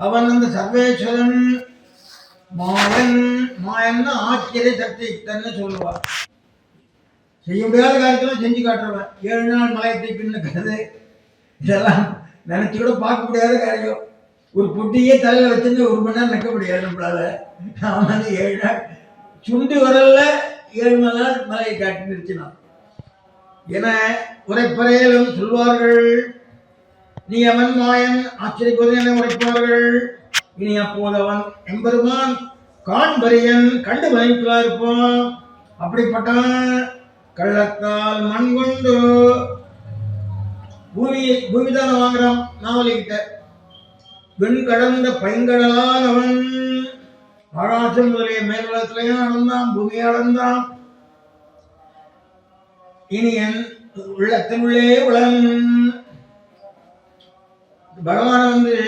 அவன் அந்த சர்வேஸ்வரன் மாயன். மாயன் ஆச்சரிய சக்தி தன்னு சொல்லுவார். செய்ய முடியாத காரியத்தெல்லாம் செஞ்சு காட்டுறவன். 7 நாள் மலையத்தை பின்னுக்கிறது இதெல்லாம் நினைச்சு கூட பார்க்க முடியாத காரியம். ஒரு புட்டியே தலையில வச்சிருந்து 1 மணி நேரம் நிற்க முடியாது நம்மளால. அவன் 7 நாள் சுண்டு வரல 7 மணி நேரம் மலையை காட்டி நிறுத்தினான் என உரைப்பறையிலும் சொல்வார்கள். நீ அவன் மாயன் ஆச்சரியப்பது என உரைப்பார்கள். இனி அப்போது அவன் எம்பெருமான் காண்பரியன் கண்டு பயன்களா இருப்பான். அப்படிப்பட்டவன் கள்ளத்தால் மண் கொண்டு பூமிதான வாங்குறான் நாவலிக்கிட்ட. வெண் கடந்த பைங்கடலான் அவன் ஆகாசம் முதலிய மேல்வளத்திலையும் அளந்தான், பூமியை அளந்தான். இனி என் உள்ளத்தினுள்ளே உளன். பகவான் வந்து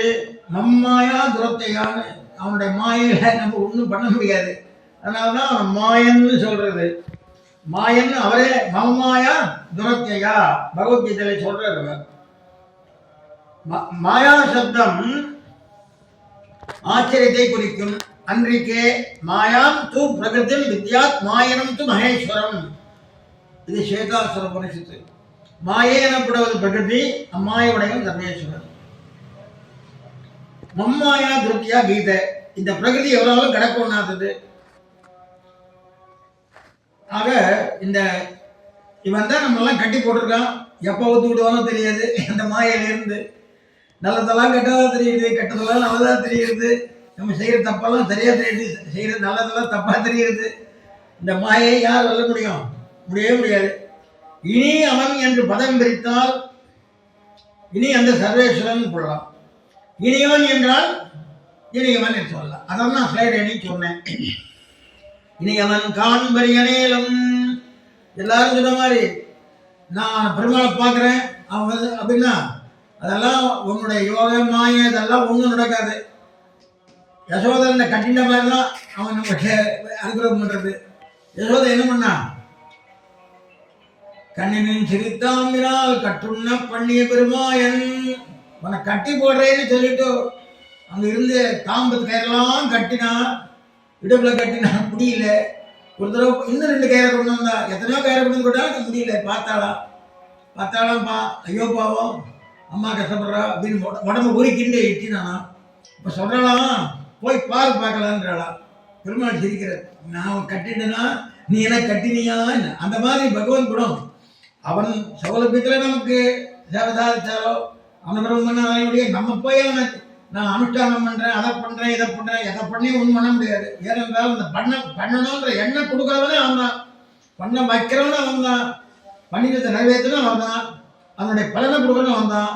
நம்மாயா துரத்தையான்னு அவனுடைய மாயில நம்ம ஒன்றும் பண்ண முடியாது. அதனால்தான் அவன் மாயன்னு சொல்றது. மாயன் அவரே மம்மாயா துரத்தையா பகவத்கீதையில சொல்றாரு. மாயா சப்தம் ஆச்சரியத்தை குறிக்கும். அன்றைக்கே மாயாம் து பிரகிருதி வித்யாத் மாயனம் து மகேஸ்வரம். இது சேதாசுர உபனிஷத்து. மாயே எனப்படுவது பிரகிருதி, அம்மாயுடையும் சர்வேஸ்வரன். மம்மாயா திருப்தியா கீதை. இந்த பிரகிருதி எவ்வளவு கடக்க ஒண்ணாதது. ஆக இந்த இவன் தான் நம்ம எல்லாம் கட்டி போட்டிருக்கான். எப்ப ஒத்து விடுவானோ தெரியாது. இந்த மாயிலிருந்து நல்லதெல்லாம் கெட்டதா தெரியுது, கெட்டதெல்லாம் நல்லதா தெரியுது. நம்ம செய்யற தப்பெல்லாம் சரியா தெரியுது, செய்யற நல்லதெல்லாம் தப்பா தெரியுது. இந்த மாயை யார் வெல்ல முடியும்? முடியவே முடியாது. இனி அவன் என்று பதம் பிரித்தால் இனி அந்த சர்வேஸ்வரன் கொள்ளலாம். இனியவன் என்றால் இனியவன் என்று சொல்லலாம். அதான் நான் ஸ்லைட் எண்ணி சொன்னேன். இனியவன் காண்பரியனேலும் எல்லாரும் சொன்ன மாதிரி நான் பெருமாளை பார்க்குறேன் அவன் அப்படின்னா அதெல்லாம் உன்னுடைய யோக மாய இதெல்லாம் ஒன்றும் நடக்காது. யசோதனை கட்டின மாதிரி தான் அவன் நம்மகிட்ட அனுகிரகம் பண்றது. யசோதை என்ன பண்ணா? கண்ணினின் சிரித்தாம்பினால் கட்டுண்ண பண்ணிய பெருமாயன் உன்னை கட்டி போடுறேன்னு சொல்லிட்டு அங்க இருந்து தாம்பத்து கயிறெல்லாம் கட்டினா, இடுப்புல கட்டினா முடியல. ஒரு தடவை இன்னும் 2 கயிறை கொண்டு வந்தா. எத்தனையோ கயிறை கொண்டு வந்து கொண்டாலும் முடியல. பார்த்தாலாம்ப்பா ஐயோ பாவம் அம்மா கஷ்டப்படுறா அப்படின்னு உடம்பு உரிக்கிண்டு இட்டினானா. இப்போ சொல்றாளாம் போய் பாரு பார்க்கலான்றாளா. பெருமாள் சிரிக்கிறார். நான் கட்டிட்டேன்னா நீ என்ன கட்டினியா? அந்த மாதிரி பகவான் குணம். அவன் சௌலபியத்தில் நமக்கு சேவை சாதிச்சாலோ அவனை பிரபம் பண்ண நம்ம போய் அவனை நான் அனுஷ்டானம் பண்றேன், அதை பண்றேன், இதை பண்றேன், எதை பண்ணி ஒன்றும் பண்ண முடியாது. ஏனென்றால் இந்த பண்ணணுன்ற எண்ணம் கொடுக்கறவனே அவன் தான், பண்ண வைக்கிறவனும் அவன் தான், பண்ணிக்கிறத நிறைவேற்றணும் அவன் தான், அதனுடைய பலனை கொடுக்கணும் அவன் தான்.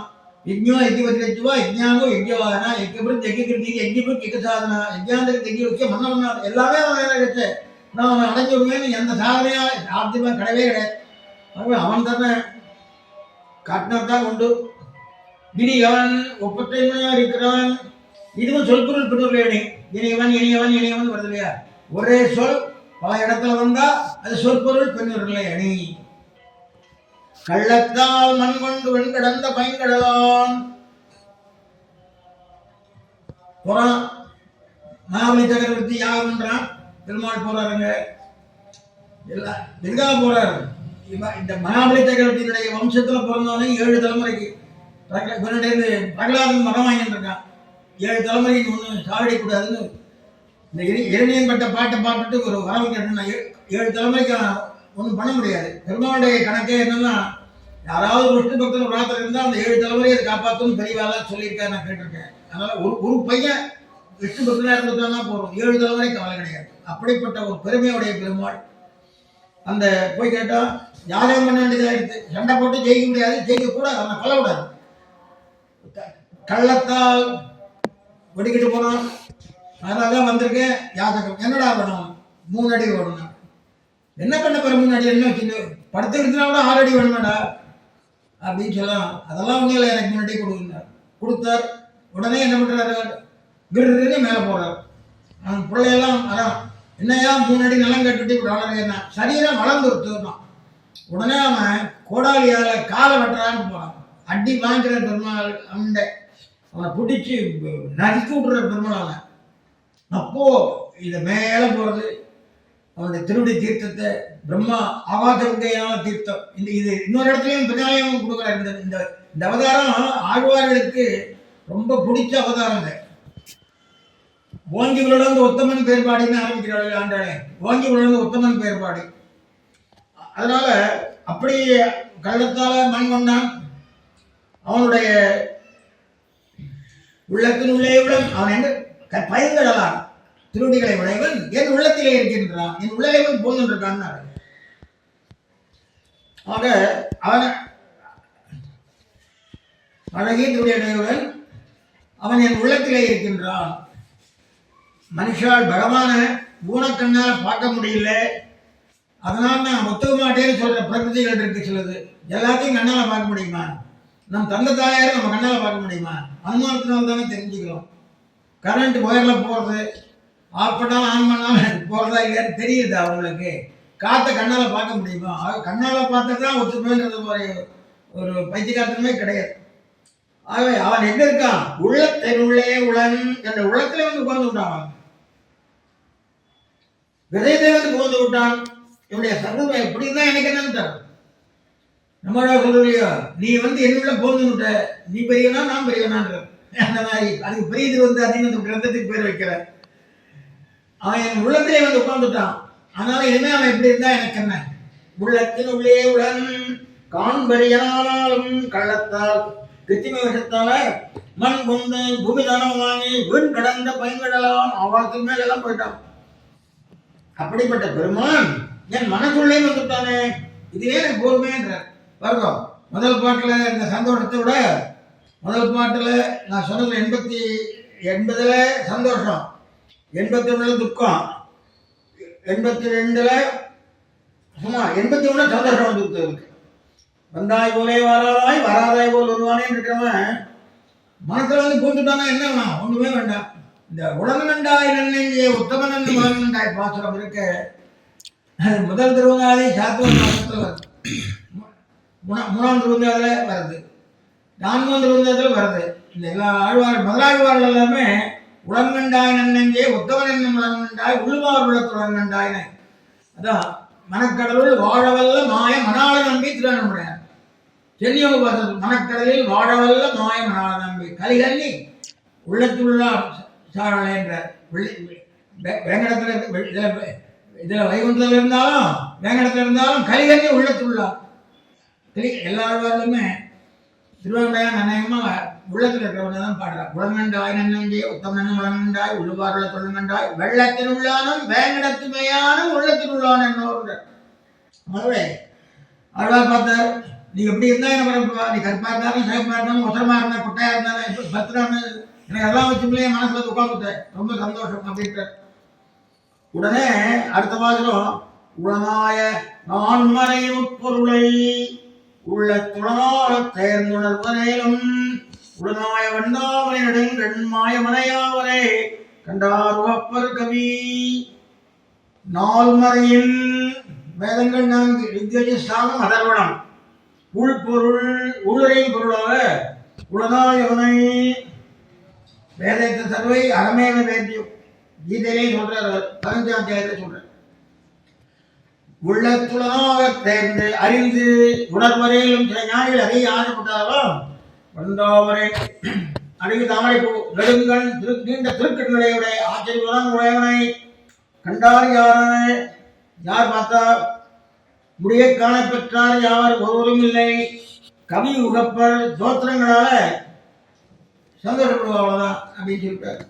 யஜ்ஞோ யஜ்ஞவா யஜ்ஞாங்கோ யஜ்ஞவாதனா யஜ்ஞபுரம் யஜ்ஞகிருத்திக்கு யஜ்ஞபுரம் யஜ்ஞ சாதனா யஜ்ஞாந்தருக்கு யஜ்ஞ வைக்க மன்னவனா எல்லாமே அவன் வச்சு நான் அவனை அடைஞ்சு விடுவேன்னு எந்த சாதனையா சாத்தியமா கிடையவே கிடையாது. அவன் தானே காட்டினதான் உண்டு. இனியவன் ஒப்பத்தைமையா இருக்கிறான். இதுவும் சொல்பொருள் பின்னூர்லேயே இனியவன் இனியவன் இனியவன் வருது இல்லையா? ஒரே சொல் பல இடத்துல வந்தா அது சொற்பொருள் பின்னூர்லே அணி. கள்ளத்தால் மண் கொண்டு வெண் கடந்த பைங்கடலான் போறான். மகாபலி சக்கரவர்த்தி யாகம்ன்றான். பெருமாள் போறாருங்க. எல்லாம் எதுக்காக போறாரு? இந்த மகாபலி சக்கரவர்த்தியினுடைய வம்சத்துல பிறந்தவனே 7 தலைமுறைக்கு இவனுடைய பிரகலாதன் மகம் வாங்கிட்டு இருக்கான். 7 தலைமுறைக்கு ஒன்று சாவடிக்கூடாதுன்னு இந்த இரணியன் பட்ட பாட்டை பார்த்துட்டு ஒரு வரவு கேட்டா 7 தலைமுறைக்கு ஒன்றும் பண்ண முடியாது. பெருமாளுடைய கணக்கே என்னன்னா, யாராவது விஷ்ணு பக்தன் ஒரு ராத்திரி இருந்தால் அந்த 7 தலைமுறையை அதை காப்பாற்றும் பெரியவாளாக சொல்லியிருக்காரு, நான் கேட்டிருக்கேன். அதனால ஒரு பையன் விஷ்ணு பக்தனாக இருந்துட்டான்னா போதும், 7 தலைமுறைக்கு கவலை கிடையாது. அப்படிப்பட்ட ஒரு பெருமையுடைய பெருமாள். அந்த போய் கேட்டால் யாரையும் பண்ண வேண்டியதாக எடுத்து சண்டை போட்டு ஜெயிக்க முடியாது, ஜெயிக்கக்கூடாது, அவனை கொல்லக்கூடாது. கள்ளத்தால் வெடிக்கிட்டு போனான். அதனால தான் வந்திருக்கேன் யாதகம். என்னடா வேணும்? 3 அடி வேணும். என்ன பண்ண பிற 3 அடி என்ன வச்சு படுத்துக்கிட்டுனா கூட 6 அடி வேணுமாடா அப்படின்னு சொல்லலாம். அதெல்லாம் ஒன்றும் இல்லை, எனக்கு 3 அடி கொடுக்குறார். கொடுத்தார். உடனே என்ன பண்ணுறாரு? கிருன்னு மேலே போடுறார். அவன் பிள்ளையெல்லாம் அதான் என்னையா 3 அடி நிலம் கட்டுட்டு இப்படி வளர்றேன்னா சரீரம் வளர்ந்துருத்துனான். உடனே அவன் கோடாலியால் காலை வெட்டுறான்னு போனான். அடி வாங்கிக்கிற பெருமாள் அவன்ட அவனை பிடிச்சி நறுக்கி விட்டுற பெருமாள் அவன். அப்போ இதை மேலே போகிறது அவனுடைய திருவடி தீர்த்தத்தை பிரம்மா ஆவாசங்கையான தீர்த்தம். இது இன்னொரு இடத்துலையும் பின்னாலையும் கொடுக்குறாரு. இந்த அவதாரம் ஆழ்வார்களுக்கு ரொம்ப பிடிச்ச அவதாரங்க. ஓங்கி விழுந்து உத்தமன் பேர்பாடின்னு ஆரம்பிக்கிறாள் ஆண்டாளே. ஓங்கி விழுந்து உத்தமன் பேர்பாடி. அதனால அப்படி கள்ளத்தால மண் கொண்டான். அவனுடைய உள்ளத்தின் உள்ளே விடம் அவன் என்று பயங்கடலான் திருவடிகளை உடையவன் என் உள்ளத்திலே இருக்கின்றான், என் உள்ளவன் போன்றிருக்கான். ஆக அவன் அழகிய திருவடியுடையவன், அவன் என் உள்ளத்திலே இருக்கின்றான். மனுஷால் பகவான ஊனக்கண்ணால் பார்க்க முடியல, அதனால நான் ஒத்துக்க மாட்டேன்னு சொல்ற பிரகிருதிகள் இருக்கு. சிலது எல்லாத்தையும் கண்ணால பார்க்க முடியுமா? நம் தந்தை தாயாரும் நம்ம கண்ணால பார்க்க முடியுமா? அனுமானத்தினால தானே தெரிஞ்சுக்கிறோம். கரண்ட் ஒயரில் போகிறது, ஆஃப் பண்ணாலும் ஆன் பண்ணாலும் போகிறதா இல்லையான்னு தெரியுது அவங்களுக்கு. காற்றை கண்ணால் பார்க்க முடியுமா? கண்ணால் பார்த்தா தான் ஒத்துமைன்றது ஒரு பைத்தியக்காரத்தனமே கிடையாது. ஆகவே அவன் எங்க இருக்கான்? உள்ளத்தினுள்ளே உளன் என்ற உள்ளத்திலே வந்து புகுந்து விட்டான். விதையத்தை வந்து புகுந்து விட்டான். இவனுடைய சர்வம் எப்படின்னு தான் எனக்கு என்னன்னு தரும். நம்மளோட சொல்றியோ, நீ வந்து என்னுள்ள புகுந்து விட்ட, நீ பெரியவனா நான் பெரியவனான்ற அந்த மாதிரி. அதுக்கு பெரியது வந்து அதிகம் கிரந்தத்துக்கு பேர் வைக்கிற. அவன் என் உள்ளத்திலே வந்து உட்கார்ந்துட்டான். அதனால இனிமே அவன் எப்படி இருந்தா எனக்கு என்ன? உள்ளத்தின் உள்ளே உடன் காண்பறியானாலும் கள்ளத்தால் கிருத்திமை விஷத்தால மண் கொண்டு பூமி தானம் வாங்கி வீண் கடந்த பயன்கடலாம் அவளுக்கு மேல எல்லாம் போயிட்டான். அப்படிப்பட்ட பெருமான் என் மனசுள்ளே வந்துட்டானே, இதுவே எனக்கு போருமேன்ற பாருங்க. முதல் பாட்டுல இந்த சந்தோஷத்தை விட முதல் பாட்டுல நான் சொன்னதுல 80 சந்தோஷம், 81 துக்கம், 82 சும்மா 81 சந்தோஷம் வந்துருக்கு. வந்தாய் போலே வராதாய் வராதாய் போல் வருவானே இருக்கிறவன் மனசுல வந்து பூந்துட்டானா என்ன வேணாம்? ஒண்ணுமே வேண்டாம். இந்த உலகண்டாய் நன்னெஞ்சே உத்தமனன் உலகண்டாய் பாசுரம் இருக்க, முதல் திருவங்காதி சாத்துவ மாசத்துல வருது, 3ஆம் திருவங்காதில வருது, 4ஆம் திருவங்காதில வருது. இந்த எல்லா ஆழ்வார் முதலாழ்வார்கள் எல்லாமே உலகண்டாய் நன்னெஞ்சே உத்தமன் என்னும் உலகண்டாய் உள்ளுவார் உள்ளத்துலகண்டாயின. அதான் மனக்கடலுள் வாழவல்ல மாய மணாள நம்பி திருவண்ணமுடைய சென்னியோக பாசத்தில் மனக்கடலில் வாழவல்ல மாய மணாள நம்பி கலிகல்லி உள்ளத்துள்ளார் சாழலை என்ற வேங்கடத்தில் இதில் வைகுண்டத்தில் இருந்தாலும் வேங்கடத்தில் இருந்தாலும் கலிகல்லி உள்ளத்துள்ளார். எல்லா ஆழ்வார்களுமே திருவண்ணாமலை அநேகமாக உள்ளத்தில் இருக்கிறவங்க தான் பாடுறார். உலகண்டாய் நன்னஞ்சே உத்தமன் உலகண்டாய் உள்ளுவாருள்ள தொழுங்கண்டாய் வெள்ளத்தின் உள்ளானும் வேங்கடத்துமையானும் உள்ளத்தில் உள்ளான் என்னோட. முதலே ஆழ்வார் பார்த்தார், நீ எப்படி இருந்தா என்ன பண்ணப்பா? நீ கருப்பா இருந்தாலும் சிவப்பா இருந்தாலும் ஒசரமா இருந்தா குட்டையா இருந்தாலும் பத்திராம எனக்கு எல்லாம் வச்சுங்களே மனசுல உட்காந்துட்டேன், ரொம்ப சந்தோஷம் அப்படின்ட்டு. உடனே அடுத்த வாசகம் உளனாய நான்மறை உட்பொருளை உள்ள துளனால தேர்ந்துணர்வனையிலும் உடனாய வண்டாமலை நெடுங்கண்மாய மனையாவரே கண்டார் கவி. நால்மறையில் வேதங்கள் 4 வித்யஜி சாமம் அதர்வனம் உள்பொருள் உள்ளுரையும் பொருளாக உலனாயவனை வேதத்தை சர்வை அறமேவ வேண்டியும் கீதையிலே சொல்றார். 15ஆம் அத்தியாயத்தை சொல்றார். உள்ளத்துளனாக தேர்ந்து அறிந்து உணர்வரையிலும் சில ஞானிகள் அறிய ஆசைப்பட்டாலும் வந்தாவரே அழகு தாமரை பூ நெடுங்கண் நீண்ட திருக்கண்களையுடைய ஆச்சரியமான உடையவனை கண்டார் யாரே, யார் பார்த்தா முடிய காண பெற்றார் யார் ஒருவரும் இல்லை. கவி உகப்பர் தோத்திரங்களால சந்தோஷப்படுவாங்கதான் அப்படின்னு சொல்லிட்டார்.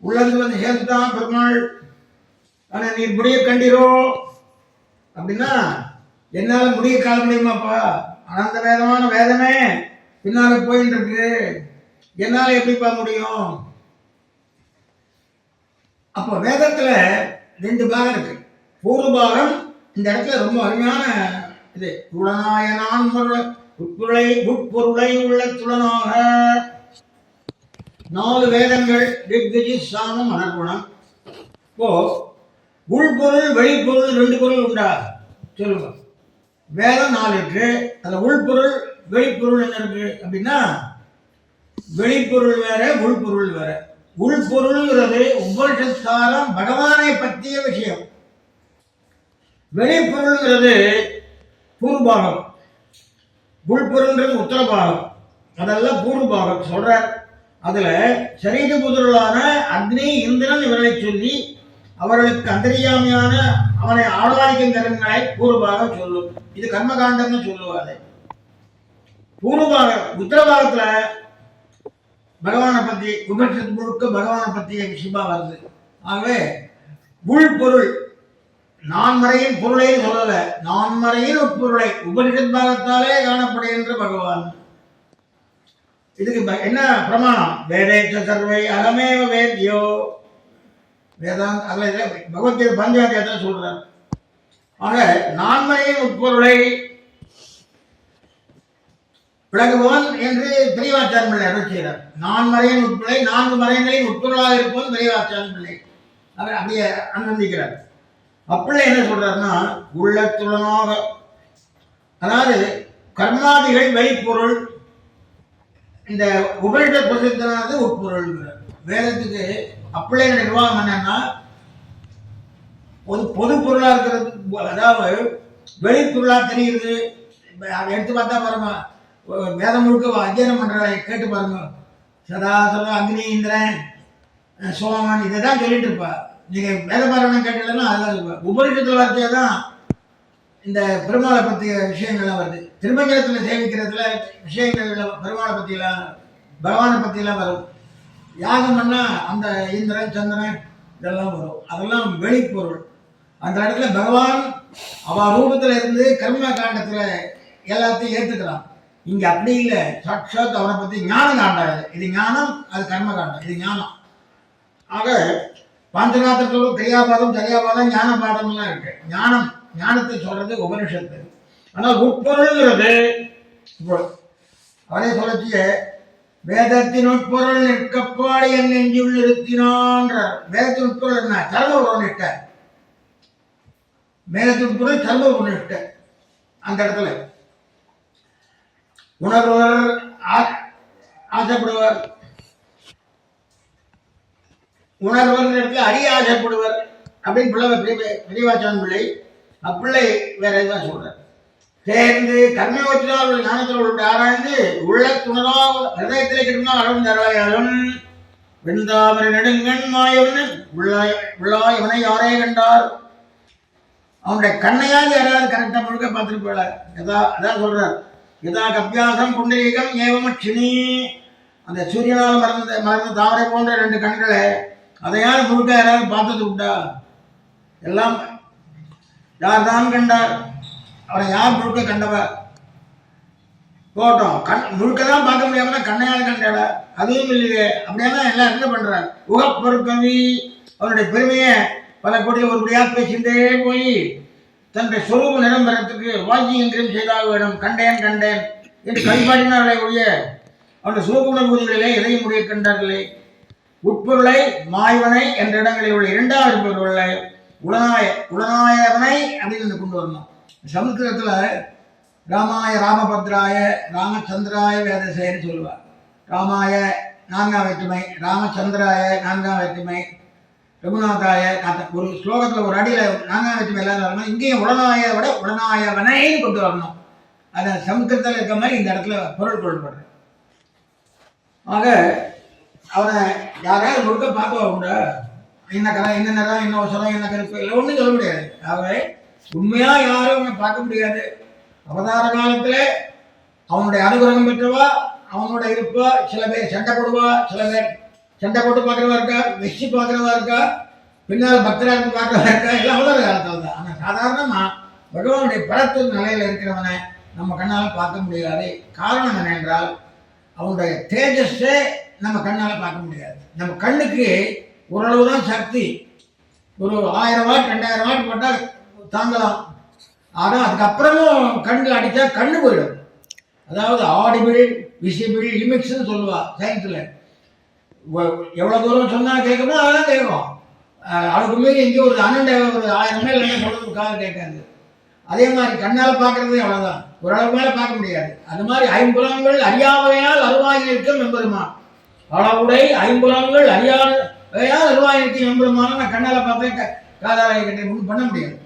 உள்ளது வந்து சேர்ந்துதான் பெருமாள். ஆனா நீ முடிய கண்டீரோ அப்படின்னா என்னால முடிய காண முடியுமாப்பா? அனந்த வேதமான வேதமே பின்னால போயிட்டு இருக்கு, என்னால எப்படிப்பா முடியும்? அப்போ வேதத்துல 2 பாகம் இருக்கு. பூர்வ பாகம் இந்த இடத்துல ரொம்ப அருமையான இது. உளநாயனான் உட்பொருளை உட்பொருளை உள்ள துளனாக 4 வேதங்கள் ரிக்விஜி சாமம் அனர்குணம். இப்போ உள்பொருள் வெளிப்பொருள் 2 பொருள் உண்டா சொல்லுங்க. வேதம் 4 இருக்கு. அந்த உள்பொருள் வெளிப்பொருள் என்ன இருக்கு அப்படின்னா வெளிப்பொருள் வேற உள்பொருள் வேற. உள்பொருள்ங்கிறது உபனிஷத்காரம் பகவானை பற்றிய விஷயம். வெளிப்பொருள்ங்கிறது பூர்வபாகம், உள்பொருள்ன்றது உத்தரபாகம், அதெல்லாம் பூர்வபாகம் சொல்ற. அதுல சரீர புதர்களான அக்னி இந்திரன் இவர்களை சொல்லி அவர்களுக்கு அந்தரியாமையான அவனை ஆளாதிக்கும் கருங்களை பூர்வபாகம் சொல்லும். இது கர்மகாண்டம்னு சொல்லுவாரு. பூர்வபாகம் உத்தரபாகத்துல பகவானை பத்தி உபனிஷத்து முழுக்க பகவானை பற்றிய விஷயமா வருது. ஆகவே உள்பொருள் நான்மறையின் பொருளை சொல்லல, நான்மறையின் உட்பொருளை உபனிஷத் பாகத்தாலே காணப்படுகின்ற பகவான். இதுக்கு என்ன பிரமாணம்? வேதேச்ச சர்வை அகமேவ வேத்யோ. வேதாந்த் அதில் பகவத்கீதை பஞ்சாத்தியத்தை சொல்றார். ஆக நான்மறையின் உட்பொருளை விளங்குபவன் என்று பெரியவாச்சான் பிள்ளை அருள் செய்கிறார். நான்மறையின் உட்பொருளை 4 மறைகளின் உட்பொருளாக இருப்பவன் பெரியவாச்சான் பிள்ளை அவர் அப்படியே அனுமதிக்கிறார். அப்பிள்ளை என்ன சொல்றாருன்னா உள்ளத்துளனாக, அதாவது கர்மாதிகள் வெளிப்பொருள், இந்த உபனிஷத் பிரசித்தனானது உட்பொருள்ங்கிறார். வேதத்துக்கு அப்பிள்ளைய நிர்வாகம் என்னன்னா பொது பொருளா இருக்கிறது, அதாவது வெளிப்பொருளா தெரியுது. எடுத்து பார்த்தா பாருங்க, வேதம் முழுக்க அத்தியனம் பண்றதை கேட்டு பாருங்க. சதாசவ அக்னி இந்திரன் சோமன் இதை தான் சொல்லிட்டு இருப்பா. நீங்க வேத பாராயணம் கேட்டீங்கன்னா அதுதான் இருப்பா. உபனிஷத்துல வார்த்தையா தான் இந்த பெருமாளை பற்றிய விஷயங்கள்லாம் வருது. திருமங்கலத்தில் சேவிக்கிறதுல விஷயங்கள் பெருமாளை பற்றியெல்லாம் பகவானை பற்றியெல்லாம் வரும். யாகம் பண்ணா அந்த இந்திரன் சந்திரன் இதெல்லாம் வரும். அதெல்லாம் வெளிப்பொருள். அந்த இடத்துல பகவான் அவ ரூபத்துல இருந்து கர்ம காண்டத்துல எல்லாத்தையும் ஏற்றுக்கிறான். இங்க அப்படி இல்லை. சாட்சாத் அவனை பத்தி ஞானம் காண்டாது. இது ஞானம், அது கர்ம காண்டம், இது ஞானம். ஆக பாஞ்சராத்திரத்தோடு கிரியாபாதம் சரியாபாதம் ஞான பாதம்லாம் இருக்கு. ஞானத்தை சொல்றது உபனிஷத்து. ஆனால் உட்பொருள்ங்கிறது அவரே சொல்லச்சிய வேதத்தின் உட்பொருள் நிற்கப்பாடு என் நெஞ்சுள் நிறுத்தினான்ற. வேதத்தின் உட்பொருள் என்ன? சர்வபுரம் நிஷ்ட. வேதத்தின் உட்பொருள் சர்வபுரம் நிஷ்ட. அந்த இடத்துல உணர்வர் ஆசைப்படுவார், உணர்வர் இடத்துல அறிய ஆசைப்படுவர் அப்படின்னு பெரியவாச்சான் பிள்ளை அப்பிள்ளை வேற எதுதான் சொல்றார். சேர்ந்து கர்மயோத்தினால் ஞானத்தில் உள்ள ஆராய்ந்து உள்ள துணரா ஹிருதயத்திலே கிட்டா அளவும் தராயாலும் வெண்தாமரை நெடுங்கண் மாயவன் உள்ளா இவனை யாரே கண்டார். அவனுடைய கண்ணையாவது யாராவது கரெக்டா முழுக்க பார்த்துட்டு போயிடார். அதான் சொல்றார். யதா கப்பியாசம் புண்டரீகம் ஏவமட்சினி. அந்த சூரியனால் மறந்த தாமரை போன்ற 2 கண்களை அதையாவது முழுக்க யாராவது பார்த்தது உண்டா? எல்லாம் யார் தான் கண்டார்? அவரை யார் முழுக்க கண்டவர்? போட்டோம் முழுக்க தான் பார்க்க முடியாமனா கண்ணையால் கண்டாடா? அதுவும் இல்லையே. அப்படின்னா எல்லாம் என்ன பண்றார்? உகப்பொருட்கவி அவனுடைய பெருமையை பல கோடியில் ஒருபடியாக பேசிட்டே போய் தன்னுடைய சொரூப நிறம் பெறத்துக்கு வாக்கியங்கிறம் செய்தாக வேணும். கண்டேன் கண்டேன் என்று கைப்பாடினார்களே ஒழிய அவனுடைய சுரூபுணர்வுகளிலே எதையும் முடிய கண்டார்களே. உட்பொருளை மாய்வனை என்ற இடங்களில் உள்ள 2வது பொருளை உளநாயவனை அப்படின்னு கொண்டு வரணும். சமுத்திரத்துல ராமாய ராமபத்ராய ராமச்சந்திராய வேதசேன்னு சொல்லுவார். ராமாய 4ஆம் வேற்றுமை, ராமச்சந்திராய 4ஆம் வேற்றுமை, ரகுநாதாய காத்த ஒரு ஸ்லோகத்தில் ஒரு அடியில் நாங்கள் வச்சு எல்லாரும் வரணும். இங்கேயும் உடனாய விட உடனாயவனைன்னு கொண்டு வரணும். அதை சமுத்திரத்தில் இருக்க மாதிரி இந்த இடத்துல பொருள் கொள்ளப்படுறது. ஆக அவனை யாராவது முழுக்க பார்க்க உண்டா, என்ன கதை, என்ன நிறம், என்ன அவசரம், என்ன கருப்பு, இல்லை ஒன்றும் சொல்ல முடியாது. ஆகவே உண்மையாக யாரும் அவனை பார்க்க முடியாது. அவதார காலத்தில் அவனுடைய அனுகிரகம் பெற்றவா, அவனோட இருப்பா. சில பேர் சண்டை போடுவா, சில பேர் சண்டை போட்டு பார்க்குறவா இருக்கா, வெச்சி பார்க்குறவா இருக்கா, பின்னால் பக்தராக பார்க்குறவா இருக்கா, எல்லாம் அவதார காலத்தில் தான். ஆனால் சாதாரணமாக பகவானுடைய பரத்து நிலையில் இருக்கிறவனை நம்ம கண்ணால் பார்க்க முடியாது. காரணம் என்னென்றால் அவனுடைய தேஜஸை நம்ம கண்ணால் பார்க்க முடியாது. நம்ம கண்ணுக்கு ஓரளவு தான் சக்தி. ஒரு 1000 வாட் 2000 வாட் போட்டால் தாங்கலாம். ஆனால் அதுக்கப்புறமும் கண்ணில் அடித்தா கண்ணு போயிடும். அதாவது ஆடிபிள் விசிபிள் லிமிட்ஸ்ன்னு சொல்லுவா சயின்ஸில். எவ்வளோ தூரம் சொன்னால் கேட்குமோ அதெல்லாம் கேட்கும். அதுக்கு மீறி எங்கேயும் ஒரு 1000 மேல் என்ன சொல்கிறது காது கேட்காது. அதே மாதிரி கண்ணால் பார்க்கறது அவ்வளோதான், ஓரளவு மேலே பார்க்க முடியாது. அது மாதிரி ஐம்புலங்கள் அறியாமையால் அருவாகி நிற்கும் எம்பெருமான். அளவுடை ஐம்புலங்கள் அறியாமையால் அருவாகி நிற்கும் எம்பெருமான நான் கண்ணால் பார்த்தேன், காதாலை கிட்ட ஒன்றும் பண்ண முடியாது.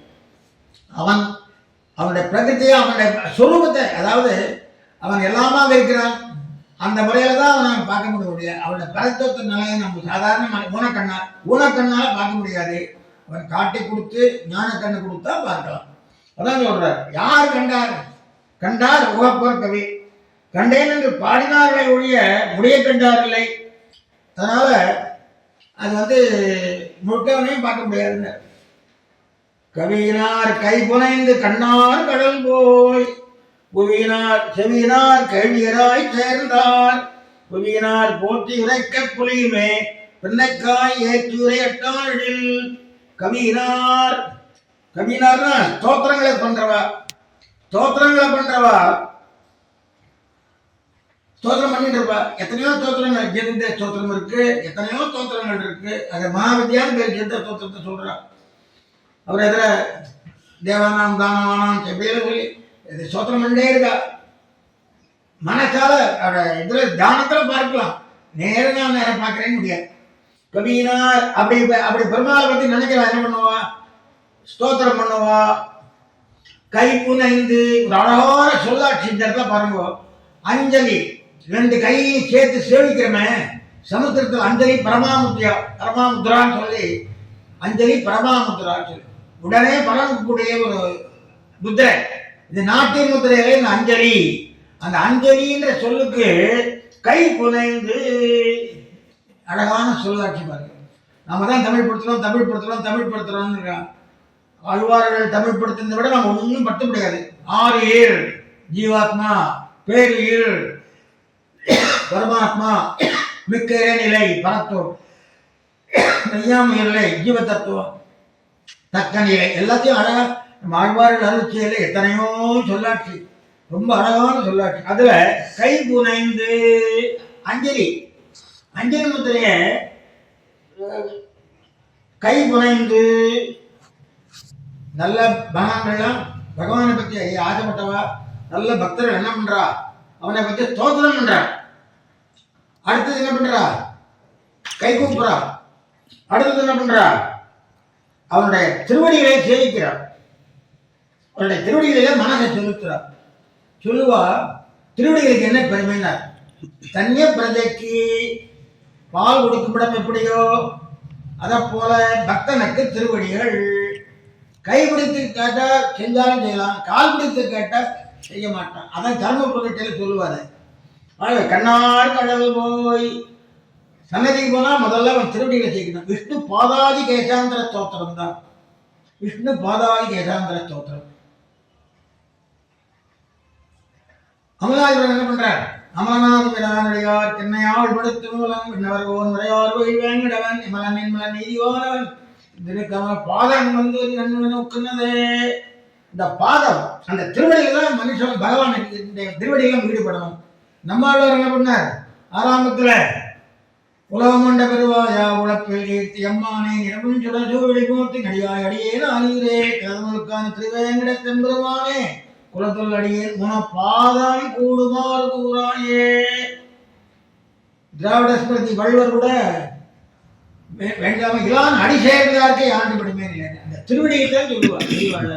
அவனுடைய பிரகிருத்தியை, அவனுடைய சொரூபத்தை, அதாவது அவன் எல்லாமாக இருக்கிறான், அந்த முறையில் தான் அவனை பார்க்க முடியாது. அவனுடைய பரத்துவத்தின் நிலையை நம்ம சாதாரண ஊனக்கண்ணால் பார்க்க முடியாது. அவன் காட்டி கொடுத்து ஞான கண்ணு கொடுத்தா பார்க்கலாம். அதான் சொல்றார், யார் கண்டார் உகப்போர் கவி, கண்டேன் என்று பாடினார்களை ஒழிய முடிய கண்டாரில்லை. அதனால அது முழுக்கவனையும் பார்க்க முடியாதுன்னு. கவியினார் கை புனைந்து கண்ணார் கடல் போய், புவியினார் செவியினார் கேள்வியராய் சேர்ந்தார், புவியினார் போற்றி உரைக்க புலியுமே பின்னைக்காய் ஏற்றி உரையட்டாளில். கவியினார்னா ஸ்தோத்திரங்களை பண்றவா, ஸ்தோத்திரம் பண்ணிட்டு இருப்பா. எத்தனையோ ஸ்தோத்திரங்கள், ஜெயந்த ஸ்தோத்திரம் இருக்கு, எத்தனையோ ஸ்தோத்திரங்கள் இருக்கு. அது மகாவித்யான்னு பேர் ஜெயந்த ஸ்தோத்திரத்தை சொல்றா. அவர் எதிர தேவானாம் தானவானாம் செவ்வியில சொல்லி இது ஸ்தோத்திரம் பண்ணிட்டே இருக்கா. மனசால இதுல தியானத்துல பார்க்கலாம், நேரம் பார்க்கறேன்னு முடியாது. கவியினார் அப்படி பெருமாளை பத்தி நினைக்கிறா. என்ன பண்ணுவா? ஸ்தோத்திரம் பண்ணுவா. கை புனைந்து ஒரு அழகான சொல்லாட்சி இந்த இடத்துல பாருங்க. அஞ்சலி, 2 கையையும் சேர்த்து சேவிக்கிறமே சமுத்திரத்தில். அஞ்சலி பரமாமுத்ரான்னு சொல்லி, அஞ்சலி பரமாமுத்ரான்னு சொல்லி உடனே பரமக்கூடிய ஒரு முத்திரை. இது நாட்டிய முத்திரையில இந்த அஞ்சலி. அந்த அஞ்சலின்ற சொல்லுக்கு கை புனைந்து அழகான சொல்லாட்சி பாருங்க. நம்ம தான் தமிழ் படுத்துறோம். ஆழ்வார்கள் தமிழ் படுத்துறதை விட நம்ம ஒன்றும் படுத்த முடியாது. 6 ஏழு ஜீவாத்மா, பேரு 7 பரமாத்மா, மிக்க நிலை பரத்துவம், நிலை ஜீவ தத்துவம், தக்க நிலை, எல்லாத்தையும் அழகா நம்ம ஆழ்வார்கள் அருட்சியில எத்தனையோ சொல்லாட்சி, ரொம்ப அழகான சொல்லாட்சி. அதுல கை புனைந்து அஞ்சலி முத்திரைய கை புனைந்து நல்ல பகவான்கள்லாம் பகவானை பற்றி ஆசைப்பட்டவா, நல்ல பக்தர்கள் என்ன பண்றா? அவனை பற்றி ஸ்தோத்திரம் பண்றா. அடுத்தது என்ன பண்றா? கை கூப்புறா. அடுத்தது என்ன பண்றா? அவனுடைய திருவடிகளை சேவிக்கிறார். அவனுடைய திருவடிகளில மனதை செலுத்துறார். சொல்லுவா, திருவடிகளுக்கு என்ன பெருமைனார்? தன்ய பிரஜைக்கு பால் கொடுக்கும் இடம் எப்படியோ அதை போல பக்தனுக்கு திருவடிகள். கை பிடித்து கேட்டா செஞ்சாலும் செய்யலாம், கால் பிடித்து கேட்டா செய்ய மாட்டான். அதான் தர்ம புரட்சியில சொல்லுவாரு. கண்ணார் கடல் போய் சன்னதிக்கு போனா முதல்ல அவன் திருவடிகளை செய்யணும். விஷ்ணு பாதாதி கேசாந்திர ஸ்தோத்திரம் தான். விஷ்ணு பாதாதி கேசாந்திர ஸ்தோத்திரம். அமலாதிபர் என்ன பண்றார்? அமலநாத பிரானடியார் திண்ணையாள் படுத்து மூலம் விண்ணவர்கோன் உரையார் வேங்கிடவன் இமலன் நீதிவானவன் பாதம் நோக்குனதே. இந்த பாதம், அந்த திருவடியில மனுஷன் பகவான் திருவடியிலும் ஈடுபடணும். நம்மாழ்வார் என்ன பண்ணார்? 6ஆமத்துல உலகமண்ட பெருவாயா உழப்பில் ஈர்த்தி அம்மானே நிறமும் சுடசூழி மூர்த்தி நடிகாய் அடியேன் ஆளுகிறே கிழமுழுக்கான திருவேங்கட தெம்பெருமானே குலத்துள் அடியேன் உன பாதம் கூடுமாறு கூறாயே. திராவிட ஸ்மிருதி வள்ளுவர் கூட வேண்டாம இலான் அடி சேர்ந்தார்க்கே ஆண்டு விடுமே அந்த திருவடியை தான் சொல்லுவார்.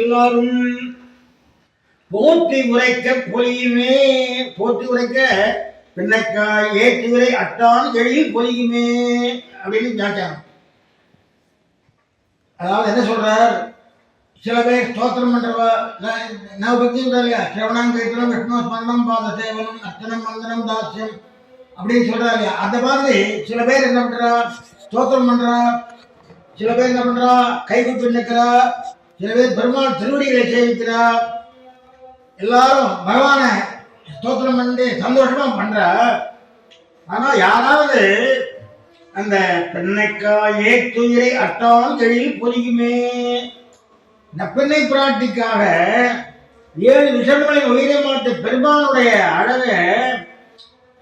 எல்லாரும் போற்றி உரைக்க பொலியுமே, போற்றி உரைக்க பின்னைக்காய் ஏற்றி உரை அட்டான் எழில் பொலியுமே அப்படின்னு வியாக்கியானம். அதாவது என்ன சொல்றார், சில பேர் ஸ்தோத்திரம் பண்றவா நான் பத்தி இல்லையா, சிரவணம் கீர்த்தனம் விஷ்ணு ஸ்மரணம் பாத சேவனம் அர்ச்சனம் மந்திரம் தாசியம் அப்படின்னு சொல்றா இல்லையா. அந்த மாதிரி சில பேர் என்ன பண்றா, ஸ்தோத்திரம் பண்றா, சில பேர் என்ன பண்றா கைகுப்பி நிற்கிறா, சில பேர் பெருமாள் திருவடிகளை சேவிக்கிறா, எல்லாரும் பகவான ஸ்தோத்திரம் பண்ணி சந்தோஷமா பண்றா. ஆனா யாராவது அந்த பெண்ணைக்காய் ஏற்றுயிரை அட்டான் எழில் பொலியுமே, நப்பெண்ணை பிராட்டிக்காக 7 விஷயங்களை உயிரை மாற்ற பெருமானுடைய அழக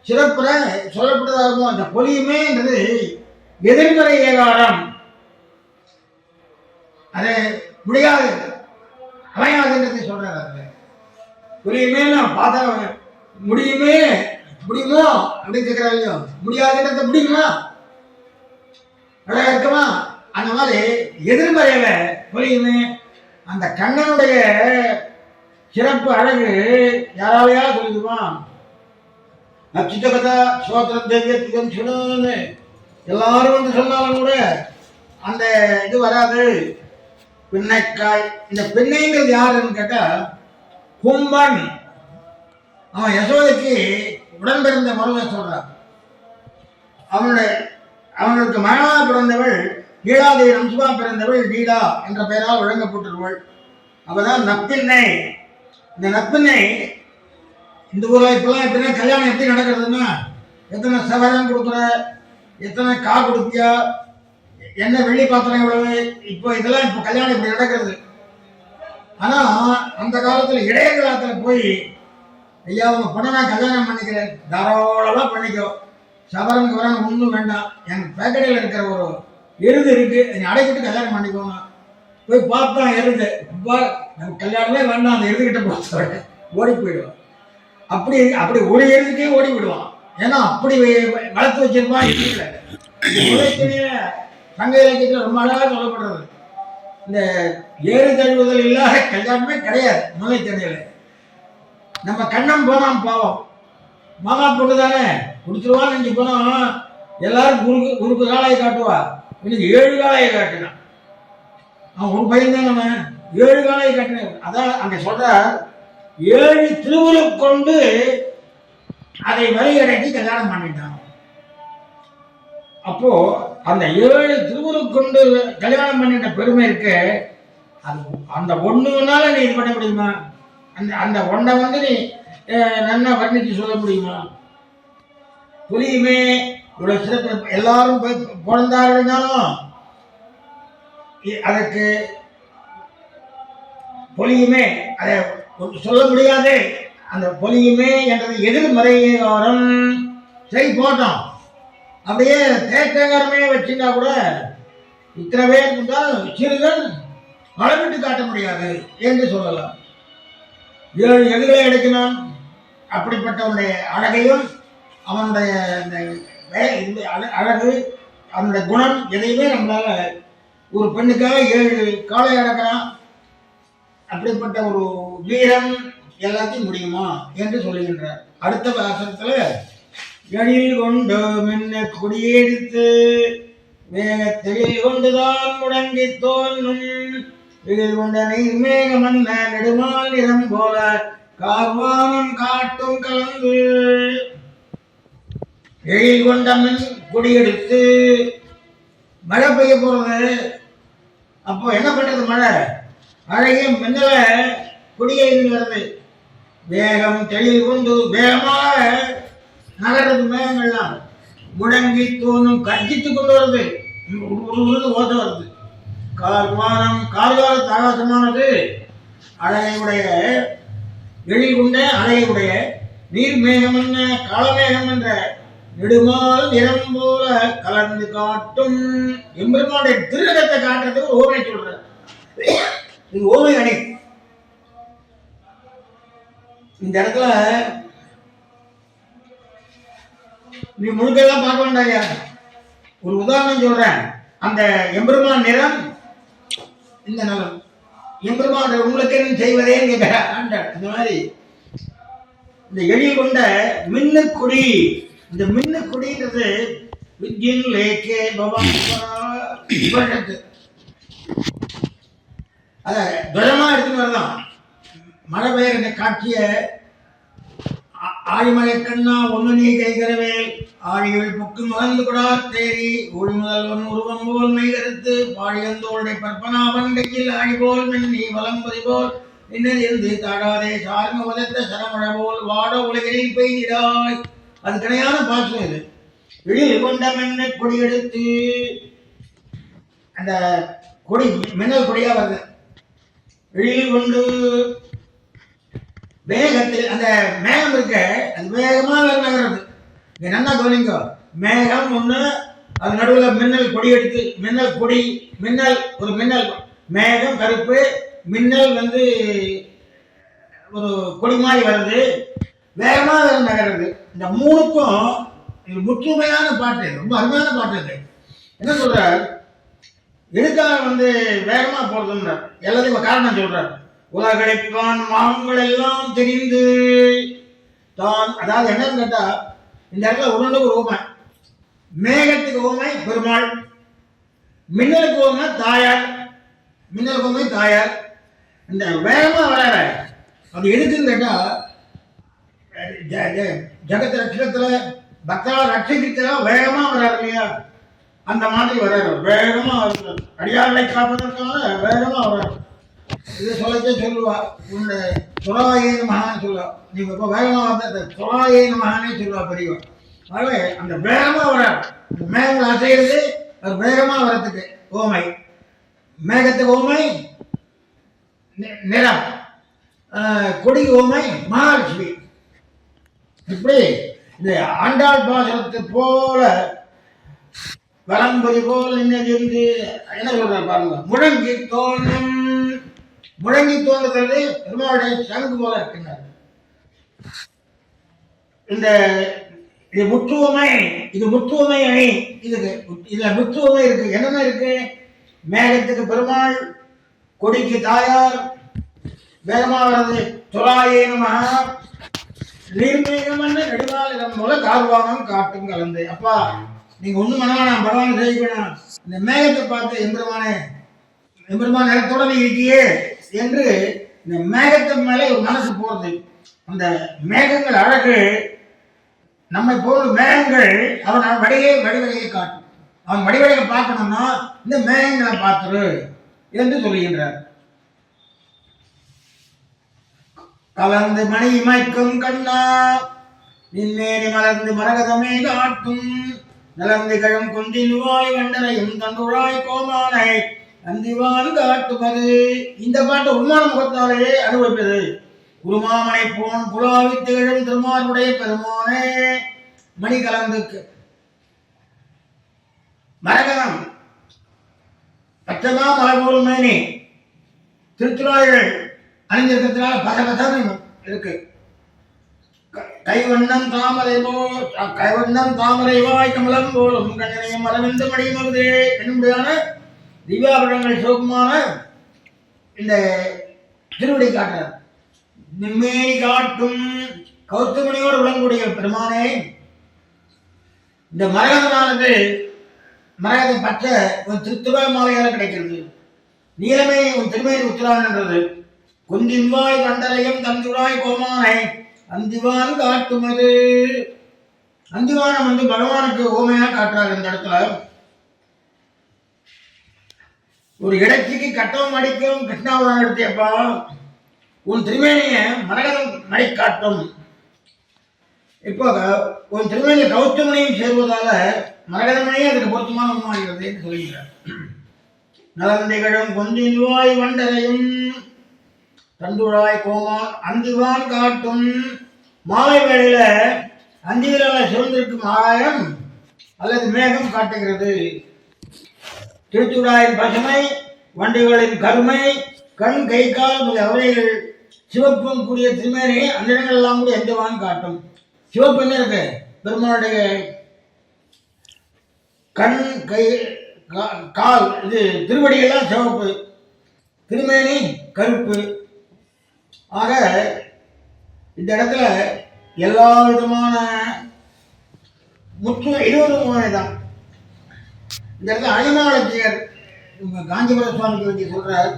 சிறப்புற சொல்லப்பட்டதாகும். அந்த பொலியுமே என்றது எதிர்மறை ஏகாரம், அது முடியாது அமையாதுன்றதை சொல்றாரு. அது பொலியுமே நான் பார்த்தா முடியுமே முடியுமோ அப்படின்னு கேட்கிறாரு இல்லையோ, முடியாதுன்றத முடியுமா அழகா இருக்குமா, அந்த மாதிரி எதிர்மறையில பொலியுமே. அந்த கண்ணனுடைய சிறப்பு அழகு யாராலையா சொல்லிடுவான். அச்சுத்த கதா சோத்திரம் தேவியத்துக்கும் சொன்னு எல்லாரும் வந்து சொன்னாலும் கூட அந்த இது வராது. பின்னைக்காய், இந்த பின்னைங்கிறது யாருன்னு கேட்டா கும்பன், அவன் யசோதைக்கு உடன் பிறந்த மருவை சொல்றான். அவனுக்கு மகனாக பிறந்தவள் கீழாதேவி அம்சுமா பிறந்தவள் லீலா என்ற பெயரால் வழங்கப்பட்டுள்ளவள். அவதான் நப்பின்னை. இந்த நப்பின்னை இந்த ஊரில் இப்பெல்லாம் எப்படின்னா கல்யாணம் எப்படி நடக்கிறதுன்னா, எத்தனை சவரம் கொடுக்குற, எத்தனை கா கொடுப்பியா, என்ன வெள்ளி பாத்திரம் எவ்வளவு, இப்போ இதெல்லாம் இப்போ கல்யாணம் இப்படி நடக்கிறது. ஆனா அந்த காலத்துல இளைய காலத்துல போய் ஐயா உங்க பொண்ணை நான் கல்யாணம் பண்ணிக்கிறேன், தாராளமா பண்ணிக்கோ, சவரன் கவரன் ஒன்றும் வேண்டாம், என் பேக்கடையில் இருக்கிற ஒரு எருது இருக்கு, நீ அடைக்கிட்டு கல்யாணம் பண்ணிக்கோங்க. போய் பார்த்தான் எருது, நம்ம கல்யாணமே வேண்டாம், அந்த எருதுகிட்ட போக ஓடி போயிடுவான். அப்படி அப்படி ஒரு எருதுக்கே ஓடி விடுவான். ஏன்னா அப்படி வளர்த்து வச்சிருப்பான். சங்க இலக்கியத்தில் ரொம்ப அழகாக சொல்லப்படுறது, இந்த ஏறு தழுவுதல் இல்லாத கல்யாணமே கிடையாது. முல்லை தண்ணியில நம்ம கண்ணம் போனான் பாவம், மாமா பொண்ணு தானே குடிச்சிருவான்னு நினைச்சு போனோம். எல்லாரும் குறுக்கு காலையை காட்டுவா, இன்னைக்கு 7 காலையை காட்டினான். அவன் ஒரு பையன் தான், நம்ம 7 காலையை காட்டின. அதான் அங்க சொல்ற 7 திருவுரு கொண்டு அதை வரையடக்கி கல்யாணம் பண்ணிட்டான். அப்போ அந்த 7 திருவுரு கொண்டு கல்யாணம் பண்ணிட்ட பெருமை இருக்கு. அது அந்த ஒண்ணுனால நீ இது பண்ண முடியுமா? அந்த அந்த ஒன்றை வந்து நீ நல்லா வர்ணிச்சு சொல்ல முடியுமா? புரியுமே இவ்வளவு சிறப்பு. எல்லாரும் பிறந்தாருனாலும் அதற்கு பொலியுமே அதை சொல்ல முடியாது. அந்த பொலியுமே என்றது எதிர்மறையாரம். சரி போட்டோம், அப்படியே தேக்கங்காரமே வச்சுட்டா கூட இத்தனை பேர் இருந்தால் சிறுகன் அளவிட்டு காட்ட முடியாது என்று சொல்லலாம். 7 எதுகளை எடுக்கணும், அப்படிப்பட்டவனுடைய அழகையும் அவனுடைய அழகு அவனுடைய குணம் எதையுமே நம்மளால ஒரு பெண்ணுக்காக 7 காலை அடக்கலாம், அப்படிப்பட்ட ஒரு வீரம் எல்லாத்தையும் முடியுமா என்று சொல்லுகின்றார். அடுத்த வாசகத்துல எழில் கொண்டு மின்ன குடியெடுத்து மேகத்தில் கொண்டுதான் முடங்கி தோன்றும் எழில் கொண்ட நீர் மேக மன்ன நெடுமால் நிறம் போல கார்வானம் காட்டும் கலந்து. எழில் கொண்ட மின் குடியெடுத்து மழை பெய்ய போறது. அப்போ என்ன பண்றது? மழைய மின்னல குடியேறி வருது, வேகம் தெளிவு கொண்டு வேகமாக நகர்றது, மேகங்கள்லாம் முழங்கி தோணும் கர்ஜித்து கொண்டு வருது, ஓட்ட வருது. கார்வானம் கார்கால ஆகாசமானது அழகையுடைய எழில் கொண்ட அழகையுடைய நீர் மேகம் என்ன காலமேகம் என்ற நெடுமால் நிறம் போல கலந்து காட்டும். எம்பெருமானுடைய திருநகத்தை காட்டுறதுக்கு ஓமை சொல்ற. இது ஓமை அணி. இந்த இடத்துல நீ முழுக்கெல்லாம் பார்க்க வேண்டாயா, ஒரு உதாரணம் சொல்றேன். அந்த எம்பெருமான் நிறம் இந்த நிலம், எம்பெருமான் உங்களுக்கு என்ன செய்வதே கேட்கிறார். இந்த மாதிரி இந்த எழில் கொண்ட மின்னு கொடி, இந்த மின்னு கொடின்றது வித்யின் லேக்கே பவான் அத துரமா எடுத்துன்னு வரலாம். மழை பெய்கிற இந்த காட்சியை ஆழிமலை கண்ணா ஒன்று நீ கைகரவேல் ஆழிகள் புக்கு மகந்து கொடா தேரி ஒளி முதல்வன் உருவம் போல் மெய்கருத்து பாழியந்தோளுடைய பற்பனாவன் கையில் ஆழி போல் மின்னி வலம்பதி போல் இன்னது இருந்து தாடாதே சார்ம உதத்த சரமழ போல் வாட உலகில் பெய்திடாய். அது கிடையான பாசம் இது. எழில் கொண்ட மென்ன கொடி எடுத்து, அந்த கொடி மின்னல் கொடியா வருது. எழில் கொண்டு வேகத்தில் அந்த மேகம் இருக்க அது வேகமாக நகர்றது. இங்க நல்லா கவனிங்க, மேகம் ஒண்ணு, அது நடுவில் மின்னல் கொடி எடுத்து, மின்னல் கொடி, மின்னல் ஒரு மின்னல், மேகம் கருப்பு, மின்னல் ஒரு கொடி மாதிரி வருது, வேகமாக நகர்றது. இந்த மூணுக்கும் இது முற்றுமையான பாட்டு, ரொம்ப அருமையான பாட்டு. இது என்ன சொல்றார், எதுக்காக வேகமா போறதுன்ற எல்லாத்தையும் காரணம் சொல்றார். உலகழைப்பான் மாங்கள் எல்லாம் தெரிந்து தான், அதாவது என்னன்னு கேட்டா இந்த இடத்துல உருண்டு ஒரு ஊமை. மேகத்துக்கு ஊமை பெருமாள், மின்னலுக்கு ஊமை தாயார், மின்னலுக்கு ஊமை தாயார். இந்த வேகமா வர அது எதுக்குன்னு கேட்டா ஜகத் ரட்சத்துல பக்தா ரட்சிக்கிறதுல வேகமா வராரு இல்லையா, அந்த மாதிரி வர்றாரு, வேகமா வருவார். அடியார்களை காப்பதற்காக வேகமா வர்றாரு. இதை சொல்லச்சே சொல்லுவா, உன்னுடைய துறாயேன மகான்னு சொல்லுவா. நீங்க இப்போ வேகமா வந்த துறாயேன மகானே சொல்லுவா பெரியவா. ஆகவே அந்த வேகமா வர்றாரு. அந்த மேகங்கள் அசைகிறது அது வேகமா வர்றதுக்கு ஓமை. மேகத்துக்கு ஓமை நிறம், கொடி ஓமை மகாலட்சுமி. இப்படி இந்த ஆண்டாள் பாசனத்தை போல வலம்பதி போல் நின்று என்ன சொல்ற பாருங்க. முழங்கி தோன்றும், முழங்கி தோன்றுகிறது பெருமாளுடைய சங்கு போல இருக்கின்றார். இந்த இது முற்றுவமை, இது முற்றுவமை அணி. இதுல முற்றுவமை இருக்கு. என்னென்ன இருக்கு, மேகத்துக்கு பெருமாள், கொடிக்கு தாயார், வேகமா வர்றது துறாயேன மகா, நீர்மேகம் நெடுவால் இதன் மூல கார்வானம் காட்டும் கலந்து. அப்பா நீங்க ஒண்ணும் மனவானாம், பகவான் செய்யணும். இந்த மேகத்தை பார்த்து எம்பெருமானே, எம்பெருமான் நிலத்தோட நீ இருக்கியே என்று இந்த மேகத்தின் மேலே ஒரு மனசு போறது. அந்த மேகங்கள் அழகு, நம்மை போன்ற மேகங்கள் அவன் வடிவடையை காட்டும். அவன் வடிவடையை பார்க்கணும்னா இந்த மேகங்களை பார்த்துரு என்று சொல்லுகின்றார். கலந்து மணி இமைக்கும் கண்ணா நின்னேனி மலர்ந்து மரகதமே காட்டும் நலந்து கழும் குந்தினுவாய் வண்டனையும் தந்துழாய் கோமானை அந்திவான் காட்டுவது. இந்த பாட்டு உண்மான முகத்தாலேயே அனுபவிப்பது. குருமாமனை போன் புலாவி திகழும் திருமாருடைய பெருமானே. மணி கலந்து மரகதம் பச்சதா மலர்போல் மேனி திருத்துறாய்கள் அணிந்திருக்கிறதுனால பசபசம் இருக்கு. கைவண்ணம் தாமரை போல், கைவண்ணம் தாமரை வாய் கமலம் போலும் கண்ணனையும் மரவிந்து மடிமகுதே என்னுடையான திவ்யாபரணங்கள் சோகமான இந்த திருவடி காட்டுறார். நிம்மேனி காட்டும் கௌத்துமணியோடு விளங்கக்கூடிய பெருமானே. இந்த மரகதமானது, மரகத பச்சை ஒரு திருத்துவாய் மாலையால கிடைக்கிறது. நீலமே ஒரு திருமேனி உத்திரான் என்றது. குந்தின்வாய் கண்டரையும் தந்துராய் கோமானை அந்திவான் காட்டுமது. அந்திவானம் பகவானுக்கு ஓமையா காட்டுறாரு. இந்த இடத்துல ஒரு இடைச்சிக்கு கட்டவும் அடிக்கும் கிருஷ்ணாவதாரம் எடுத்தியப்பா, உன் திருமேனிய மரகதம் மடி காட்டும். இப்போ உன் திருமேனிய கௌத்தமனையும் சேருவதால மரகதமனையே அதுக்கு பொருத்தமான உண்மாகிறது என்று சொல்கிறார். நலந்திகழும் கொஞ்சின்வாய் வண்டரையும் தந்துழாய் கோமான் அந்திவான் காட்டும். மாலை வேளையில அந்தியில சிறந்திருக்கும் ஆகாயம் அல்லது மேகம் காட்டுகிறது. திருச்சுடாயின் பசுமை, வண்டிகளின் கருமை, கண் கை கால் அவைகள் சிவப்பும் கூடிய திருமேனி அந்த இடங்கள் எல்லாம் கூட எந்தவான் காட்டும். சிவப்பு என்ன இருக்கு, பெருமாளுடைய கண் கை கால் இது திருவடியெல்லாம் சிவப்பு, திருமேனி கருப்பு. ஆக இந்த இடத்துல எல்லா விதமான முற்றும் 20 தான். இந்த இடத்துல அணிமாலஜியர் காஞ்சிபுர சுவாமிக்கு வேண்டி சொல்றார்,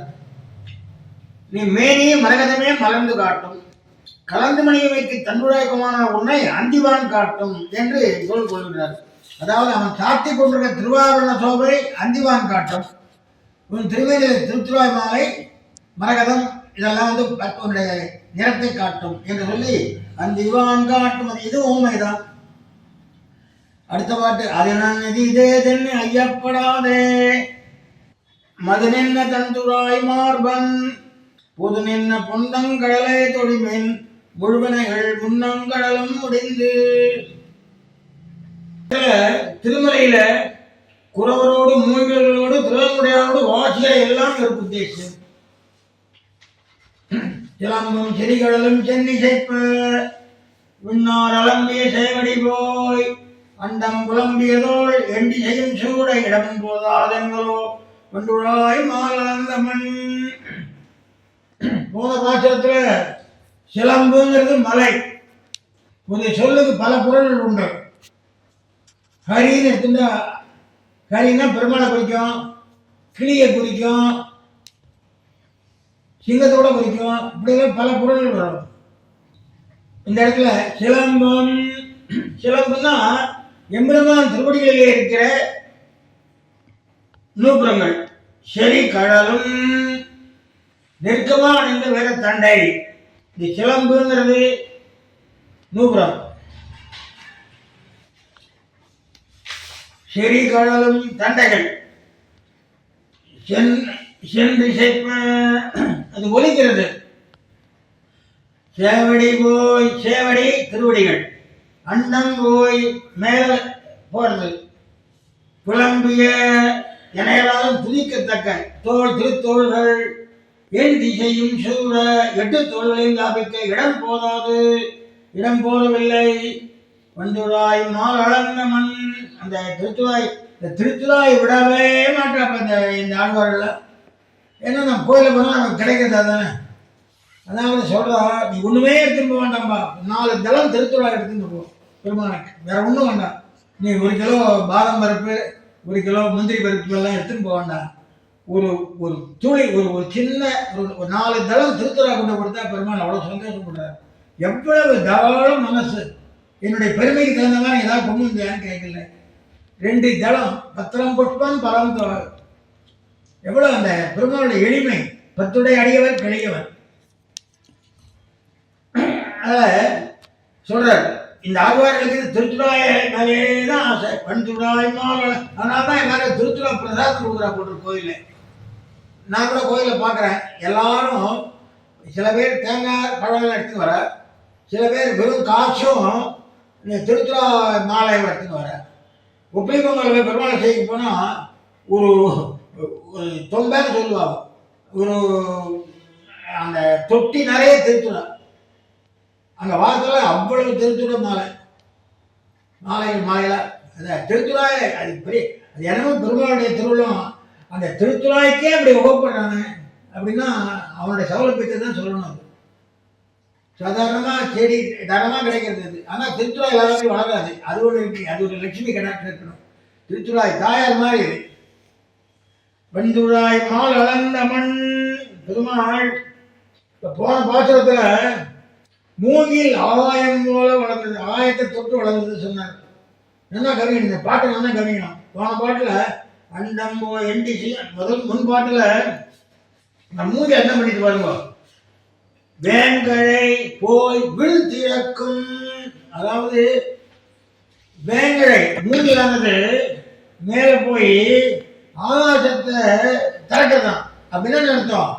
நீ மேனியே மரகதமே மலர்ந்து காட்டும், கலந்து மணியமைக்கு தன்னுடையமான உன்னை அந்திவான் காட்டும் என்று சொல் கொள்கிறார். அதாவது அவன் சாத்தி கொண்டிருக்க திருவாபரண சோபை அந்திவான் காட்டும், உன் திருமேனி திருத்துவாய் மாலை மரகதம் இதெல்லாம் வந்து உன்னுடைய நிறத்தை காட்டும் என்று சொல்லி அந்திவான் காட்டும். இது ஊமைதான். அடுத்த பாட்டு, அது நன்னதி இதே தென்னு ஐயப்படாதே, மது நின்ன தந்துராய் மார்பன் புது நின்ன பொந்தங்கடலை தொடிமின் முழுவனைகள் முன்னங்கடலும் முடிந்து. திருமலையில குறவரோடு மூங்கில்களோடு திருவமுடையோடு வாசிகளை எல்லாம் இருக்கு உத்தேசம். சிலம்பும் செடிகடலும் சென்னி செய்ப்ப விண்ணார் அலம்பிய சேவடி போய் அண்டம் புலம்பியதோள் எண்டி செய்யும் சூட இடம் போதாதெங்களோ ஒன்றுழாய் மாலந்த மண். போன பாத்திரத்துல சிலம்புங்கிறது மலை. ஒரு சொல்லுக்கு பல பொருள்கள் உண்டு. ஹரின்னு எடுத்துட்டா, ஹரின்னா பெருமாளை குறிக்கும், கிளியை குறிக்கும், சிங்கத்தோட குறிக்கும், இப்படிலாம் பல பொருள்கள் வரும். இந்த இடத்துல சிலம்பம், சிலம்புன்னா எம்பெருமான் திருவடிகளிலே இருக்கிற நூபுரங்கள். செறி கழலும் நெருக்கமாக அணிந்த வேற தண்டை. இந்த சிலம்புங்கிறது நூபுரம். செறி கழலும் தண்டைகள் சென்று அது ஒலிக்கிறது. சேவடி போய், சேவடி திருவடிகள், அண்டம் போய் மேல போறது, புலம்பிய எனையலாலும் துதிக்கத்தக்க தோல் திருத்தோள்கள் என் திசையும் சூழ 8 தோள்களையும் லாபிக்க இடம் போதாது, இடம் போதவில்லை. வந்துடாய் மால் அளந்த மண். அந்த திருத்துழாய் விடவே மாட்டாப்ப இந்த ஆழ்வார்கள். ஏன்னா நம்ம கோயிலில் போனால் நமக்கு கிடைக்கிறது தானே. அதாவது சொல்கிறா, நீ ஒன்றுமே எடுத்துன்னு போக வேண்டாம்பா, 4 தளம் திருத்துழாய் எடுத்துன்னு போ பெருமானுக்கு, வேற ஒன்றும் வேண்டாம். நீ 1 கிலோ பாதம் பருப்பு, 1 கிலோ முந்திரி பருப்பு எல்லாம் எடுத்துன்னு போக வேண்டாம். ஒரு ஒரு துளி, ஒரு சின்ன ஒரு 4 தளம் திருத்துழாய் கொண்டு கொடுத்தா பெருமாள் அவ்வளோ சந்தோஷப்படுறாரு. எவ்வளவு தாராள மனசு. என்னுடைய பெருமைக்கு தகுந்த மாதிரி ஏதாவது கொண்டு வந்தியான்னு கேட்கல. 2 தளம் பத்திரம் புஷ்பம் பலம் தோல். எவ்வளோ அந்த பெருமாளுடைய எளிமை. 10 அடியவர் கிளையவர். அதில் சொல்றார், இந்த ஆழ்வார்களுக்கு திருத்துழாய மேலே தான் ஆசை. பண்துழாய் மாலை. அதனால தான் எல்லாரும் திருத்துழா பிரசாதம் கொடுக்குறா போட்டு கோயிலில். நான் கூட கோயிலில் பார்க்குறேன், எல்லாரும் சில பேர் தேங்காய் பழங்கள் எடுத்துன்னு வர, சில பேர் வெறும் காசும் திருத்துழா மாலை எடுத்துன்னு வர. உப்பை பொங்கல் பெருமாளை செய்ய போனால் ஒரு தொம்பேன்னு சொல்லுவாங்க. ஒரு அந்த தொட்டி நிறைய திருத்துழா. அங்கே வாசலில் அவ்வளவு திருத்துழா மாலையில் அந்த திருத்துழாய். அது பெரிய, அது என்னமோ பெருமாளுடைய திருவிழம். அந்த திருத்துழாய்க்கே அப்படி உகப்படுறாங்க அப்படின்னா அவனுடைய சௌலபியத்தை தான் சொல்லணும். அது சாதாரணமாக செடி தரமாக கிடைக்கிறது அது. ஆனால் திருத்துழாய் எல்லாருமே வளராது. அது ஒன்று இருக்கு. அது ஒரு லட்சுமி கடாட்சி இருக்கணும். திருத்துழாய் தாயார் மாதிரி இது. வெண்துழாய் மால் அளந்த மண். பெருமாள் போன பாத்திரத்தில் மூங்கில் ஆகாயம் போல வளர்ந்தது, ஆகாயத்தை தொட்டு வளர்ந்தது சொன்னார். நல்லா கவிக்கணும், இந்த பாட்டை நல்லா கவிக்கணும். போன பாட்டில் அண்டம் எண்டிசி முன் பாட்டில் நம்ம மூங்கில் என்ன பண்ணிட்டு பாருங்க, வேங்கழை போய் வில் திறக்கும். அதாவது வேங்கழை மூங்கிலானது மேலே போய் ஆகாசத்தை திறக்கிறதான். அப்படின்னா அர்த்தம்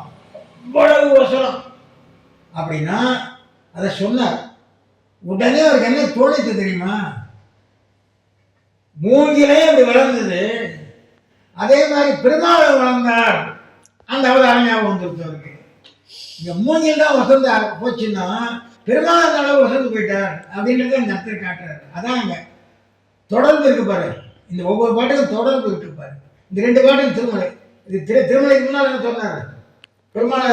இவ்வளவு வசனம் அப்படின்னா அதை சொன்னார். உடனே அவருக்கு என்ன தோணித்து தெரியுமா? மூங்கிலே அப்படி வளர்ந்தது, அதே மாதிரி பெருமாள் வளர்ந்தார். அந்த அவதாரம் ஞாபகம் வந்துருக்கு அவருக்கு. இங்க மூங்கில் தான் வசந்த போச்சுன்னா பெருமாள் அந்த அளவு வசந்து போயிட்டார் அப்படின்றத இந்த இடத்துல காட்டுறாரு. அதான் இங்க தொடர்ந்து இருக்கு பாரு. இந்த ஒவ்வொரு பாட்டுக்கும் தொடர்பு இருக்கு பாரு. இந்த 2 பாட்டும் திருமலை. இது திருமலைக்கு முன்னால் என்ன சொன்னார்? பெருமாளை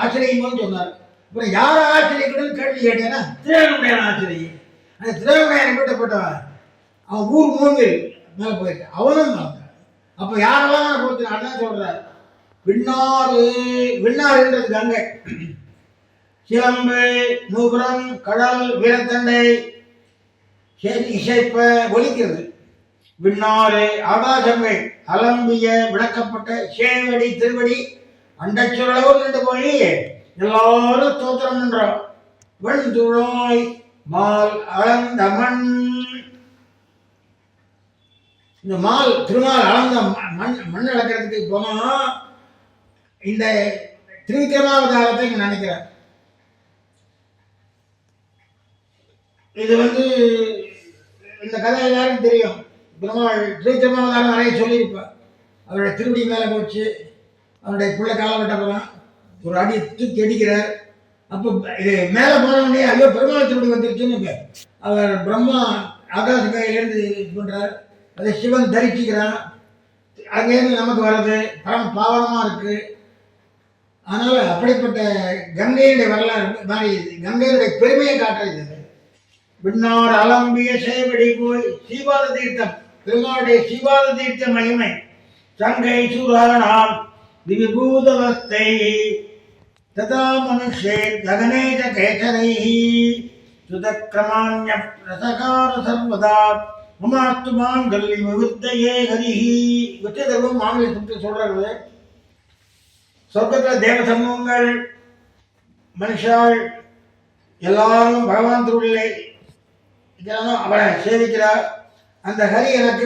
ஆசிரியம் போது சொன்னார். அப்புறம் யாரை ஆசிரியக்கூடன்னு கேள்வி கேட்டேன்னா திருவேங்கடையான ஆசிரியை. அந்த திருவேங்கடையான கூட்டப்பட்டவன் அவன் ஊர் மூங்கில் மேலே போயிட்டு அவனும் பார்த்தான். அப்போ யாரெல்லாம் போச்சு அதான் சொல்கிறார். விண்ணாறுன்றது கங்கை, சிலம்பு, நூபுரம், கடல், வீரத்தண்டை இசைப்ப ஒலிக்கிறது. விண்ணாறு ஆகாசங்கள் அலம்பிய விளக்கப்பட்ட சேவடி திருவடி அண்டச்சுரளவு நின்று போய் எல்லாரும் தோத்திரம் பண்றோம். வெண்துழாய் மால் அளந்த மண். இந்த திருமால் அளந்த மண் அளக்கிறதுக்கு போனா இந்த திருவிக்கிரமாவதாரத்தை நினைக்கிறேன். இது இந்த கதை எல்லாருக்கும் தெரியும். பெருமாள் திருவிக்கிரமாவதாரம் நிறைய சொல்லியிருப்பார். அவருடைய திருவடி மேலே போச்சு, அவருடைய பிள்ளை காலகட்டப்பெல்லாம் ஒரு அடி தூக்கி அடிக்கிறார். அப்போ இது மேலே போனவொடனே ஐயோ பெருமாள் திருவடி வந்துருச்சுன்னு அவர் பிரம்மா ஆகாச கையிலேருந்து இது பண்ணுறார். அதை சிவன் தரிசிக்கிறான். அங்கேருந்து நமக்கு வர்றது பரம பாவனமாக இருக்குது. அதனால் அப்படிப்பட்ட கங்கையுடைய வரலாறு மாதிரி கங்கையுடைய பெருமையை காட்டுறது. விண்ணார் அலம்பிய சேவடி போய் சீபாத தீர்த்தம், பெருமாளுடைய சீபாத தீர்த்த மகிமை சங்கை சூரானாம் விபூதவஸ்தை ததா மனுஷே ககனேஜ கேசரை சுதக்கிரமாண்ய ரசகார சர்வதா மமாத்து மாங்கல்லி விருத்தையே ஹரிஹி. விட்டதெல்லாம் மாங்கலை சுட்டு சொல்றது. சொர்க்கத்தில் தேவ சமூகங்கள் மனுஷாள் எல்லாரும் பகவான் திருவிழை இதெல்லாம் அவரை சேவிக்கிறார். அந்த ஹரி எனக்கு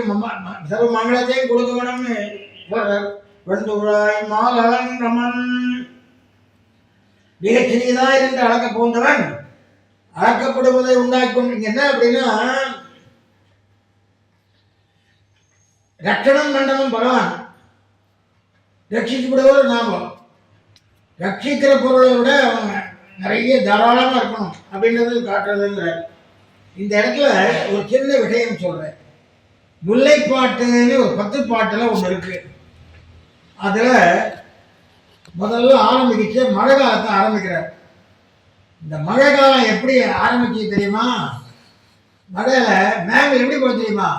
சர்வ மங்களத்தையும் கொடுக்க வேணும்னு சொல்றார். வெண்டுழாய் மாலன் ரமன் மிகச்சிறியதா என்று அழக்க போந்தவன் அழக்கப்படுவதை உண்டாக்கும். என்ன அப்படின்னா ரட்சணம் மண்டலம் பகவான், ரட்சிக்கப்படுவர் நாம. ரட்சிக்கிற பொருளை விட அவங்க நிறைய தாராளமாக இருக்கணும் அப்படின்றது காட்டுறதுங்கிறார். இந்த இடத்துல ஒரு சின்ன விஷயம் சொல்கிறேன். முல்லைப்பாட்டுன்னு ஒரு 10 பாட்டில் ஒன்று இருக்கு. அதில் முதல்ல ஆரம்பிச்சு மழை காலத்தை ஆரம்பிக்கிறார். இந்த மழை காலம் எப்படி ஆரம்பிச்சு தெரியுமா? மழையில் மேகம் எப்படி போய் தெரியுமா?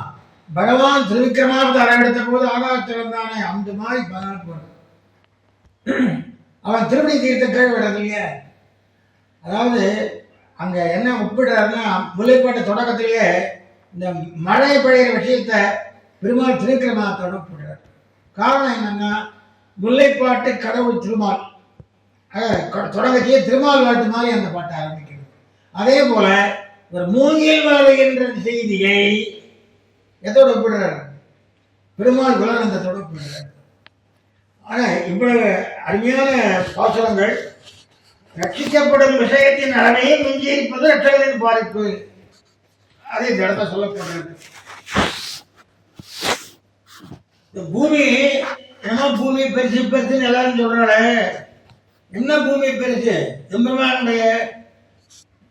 பகவான் திருவிக்கிரமாவதாரம் எடுத்த போது ஆகாசத்தில் இருந்தானே அந்த மாதிரி போகிறான். அவன் திருவடி தீர்த்த கேள்வி விடுறதுலையே. அதாவது அங்கே என்ன ஒப்பிடுறாருன்னா முல்லைப்பாட்டு தொடக்கத்திலேயே இந்த மழை பெய்கிற விஷயத்த பெருமாள் திருவிக்கிரமாவதாரோட ஒப்பிடுறார். காரணம் என்னன்னா முல்லைப்பாட்டு கடவுள் திருமால் தொடங்கத்தையே திருமால் வாழ்த்து மாதிரி அந்த பாட்டை ஆரம்பிக்கிறது. அதே போல ஒரு மூங்கில் வாழ்கின்ற செய்தியை எதோட ஒப்பிடுறாரு? பெருமாள் குலநந்தத்தோட ஒப்பிடுறாரு. ஆனால் இவ்வளவு அருமையான பாசுரங்கள். ரட்சிக்கப்படும் விஷயத்தின் அளவையே மிஞ்சியிருப்பது ரட்சகரின் பாதிப்பு. அதே இந்த இடத்த சொல்லப்படுறது. இந்த பூமி என்ன பூமி பெருசு பெருசுன்னு எல்லாரும் சொல்றாங்க. என்ன பூமி பெருசு? எம்பெருமானுடைய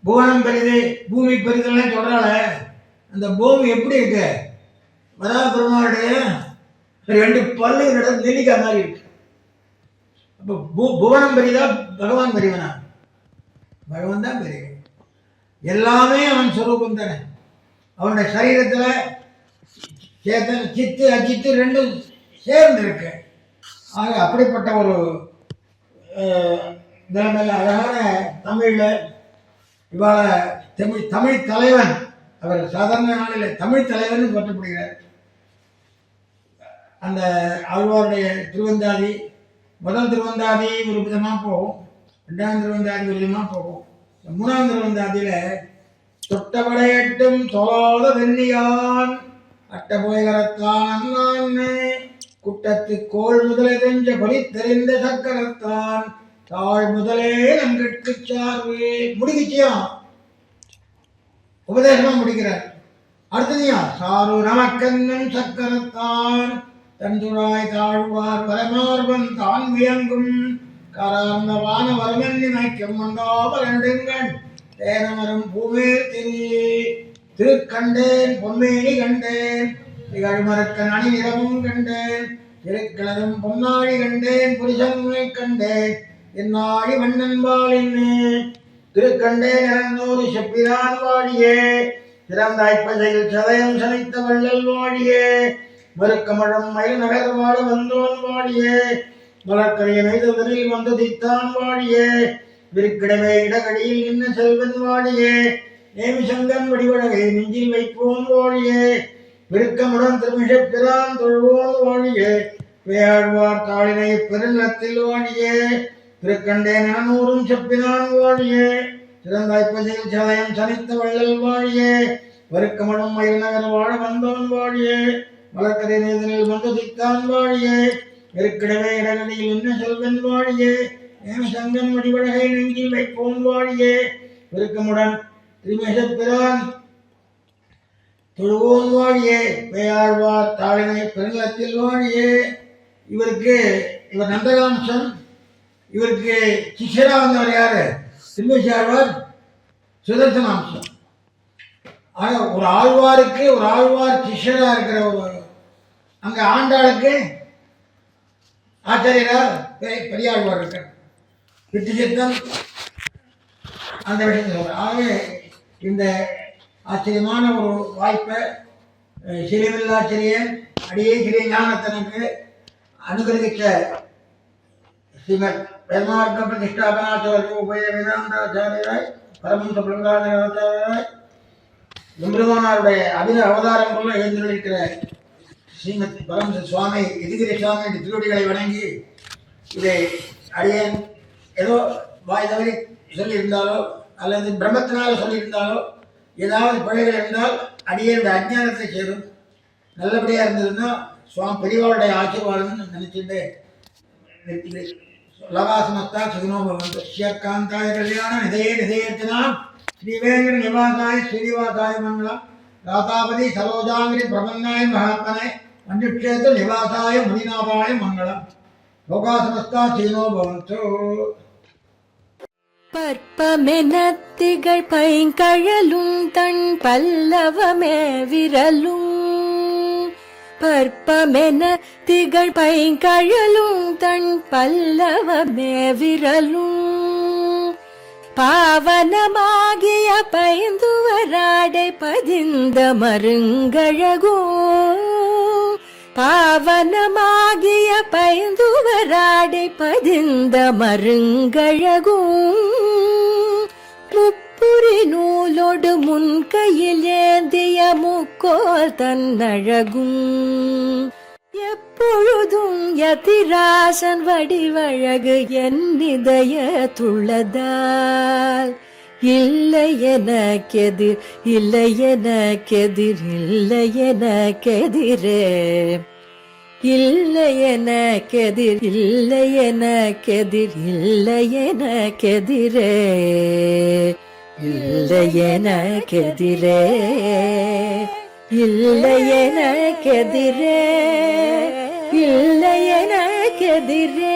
புவனம் பெரிது, பூமி பெரிதுலாம் சொல்றாங்க. அந்த பூமி எப்படி இருக்கு? வராத பெருமாளுடைய 2 பல்லு நெல்லிக்காய் மாதிரி இருக்கு. அப்போ புவனம் பெரியதா பகவான் பெரியவனா? பகவான் தான் பெரியவன். எல்லாமே அவன் சொரூபம் தானே. அவனுடைய சரீரத்தில் சேத்தன் சித்து அஜித்து 2 சேர்ந்து இருக்கு. ஆக அப்படிப்பட்ட ஒரு நிலைமையில் அழகான தமிழில் இவாள தமிழ் தலைவன், அவர் சாதாரண நாளில் தமிழ் தலைவன் போற்றப்படுகிறார். அந்த ஆழ்வாருடைய திருவந்தாதி, முதல் திருவந்தாதி ஒரு விதமாக போகும், 2ஆம் திருவந்தாதி ஒரு விதமாக போகும். 3ஆம் திருவந்தாதியில் தொட்டபடையட்டும் தொழாத வெண்ணியான் அட்ட போய்கரத்தான் குட்டத்து கோள் முதலே தெஞ்ச பலி தெரிந்த சக்கரத்தான் தாழ் முதலே நன்கட்கு சார்பு. முடிக்கிச்சியும் உபதேசமா முடிக்கிறார். அடுத்ததையும் சாரு நமக்கண்ணன் சக்கரத்தான் தந்துராய் தாழ்வார் வரமார்பன் தான் வியங்கும் கரார்ந்த வான வருமன் நினைக்கும் மண்டாபலடுங்கள் தேனமரும் பூமே திருக்கண்டேன் பொன்மேனி கண்டேன் திகழ்மரக்கன் அணி நிறமும் கண்டேன் திருக்கிழதும் பொன்னாழி கண்டேன் புரிசன்மை கண்டேன் என்னாழி மன்னன்பால் என்ன திருக்கண்டேன் இறந்தோரு செப்பிரான் வாழியே திறந்தாய்ப்பதையில் சதயம் சனைத்த வள்ளல் வாழியே மறுக்கமழம் மயில் நகர் வாழ வந்தோன் வாழியே மலர்கரைய நெய்தலில் வந்து தித்தான் வாழியே விருக்கிடமே இடகடியில் நின்ன செல்வன் வாழியே நேமிசங்கன் வடிவழகை நெஞ்சில் வைப்போன் வாழியே விருக்கமுடன் திருமிஷப் பிரான் தொழுவோன் வாழியே பேயாழ்வார் தாளினை பெருநிலத்தில் வாழியே திருக்கண்டேன் நானூறும் செப்பினான் வாழியே திறந்தாய்ப்பதில் சதயம் சனித்த வள்ளல் வாழியே வருக்கமடும் மயில் நகர் வாழ வந்தோன் வாழியே மலர்கரை நேதனில் வந்து தித்தான் வாழியே நெருக்கிடவே இடங்களில் என்ன செல்வன் வாழியே நேமசங்கன் வடிவழகை நெஞ்சில் வைப்போன் வாழியே பெருக்கமுடன் திருமேசப்பிரான் தொழுவோன் வாழியே பேயாழ்வார் தாளினை பெருநிலத்தில் வாழியே இவர் நந்தகாம்சன். இவருக்கு சிஷ்யரா வந்தவர் யாரு? திருமேசியாழ்வார் சுதர்சனாம்சம். ஆக ஒரு ஆழ்வார் சிஷ்யரா இருக்கிற அங்க ஆண்டாளுக்கு ஆச்சாரியரா பெரியாழ்வார் இருக்கார். பிட்டு சித்தம் அந்த விஷயத்தில் சொல்றார். ஆகவே இந்த ஆச்சரியமான ஒரு வாய்ப்பை சிறிவில்லாச்சரியன் அடியே சிறிய ஞானத்தனுக்கு அனுகிரகித்த ஸ்ரீமத் பெருமார்க்க பிரதிஷ்டாபனாச்சாரிய உபய வேதாந்தாச்சாரியராய் பரமஹம்ச பிரபுதாச்சாரியராய் எம்பெருமானாருடைய அவதாரம் போல எழுந்திருக்கிற ஸ்ரீமத் பரமஹம்ச சுவாமி எதிகிரி சுவாமி என்ற திருவடிகளை வணங்கி இதை அடியேன் ஏதோ வாய் தவறி சொல்லியிருந்தாலோ அல்லது பிரம்மத்தினால சொல்லியிருந்தாலோ ஏதாவது பிழைகள் இருந்தால் அடியேன் அஜ்ஞானத்தை சேரும். நல்லபடியாக இருந்ததுன்னா சுவாமி பெரியவாளுடைய ஆசீர்வாதம்னு நினைச்சிட்டு நிறுத்திக்கிறேன். லவாசமஸ்தா சுகுணோபவந்து ஸ்ரீயக்காந்தாய கல்யாண நிதயத்தினாம் ஸ்ரீவேங்கட நிவாசாய ஸ்ரீனிவாசாய மங்களம் ராதாபதி சரோஜாங்கிரி பிரபன்னாய மகாத்மனை மஞ்சுக்ஷேத்திர நிவாசாய முனிநாதாய மங்களம். லோகாசமஸ்தா சுகுணோபவந்து. பற்பமெனத்திகள் பைங்கழலும் தன் பல்லவமே விரலும் பற்பமென திகழ் பைங்கழலும் தன் பல்லவமே விரலும் பாவனமாகிய பைந்துவராடை பதிந்த மருங்கழகும் பாவனமாகிய பைந்துவராடை பதிந்த மருங்கழகும் முப்புரி நூலோடு முன்கையில் ஏந்திய முக்கோல் தன்னழகும் எப்பொழுதும் யதிராசன் வடிவழகு என் இதயத்துள்ளதால் இல்லை எனக்கெதிர் இல்லை எனக்கெதிர் இல்லை எனக்கெதிரே இல்லை எனக்கெதிர் இல்லை எனக்கெதிர் இல்லை எனக்கெதிரே இல்லை எனக்கெதிரே இல்லை எனக்கெதிரே இல்லை எனக்கெதிரே.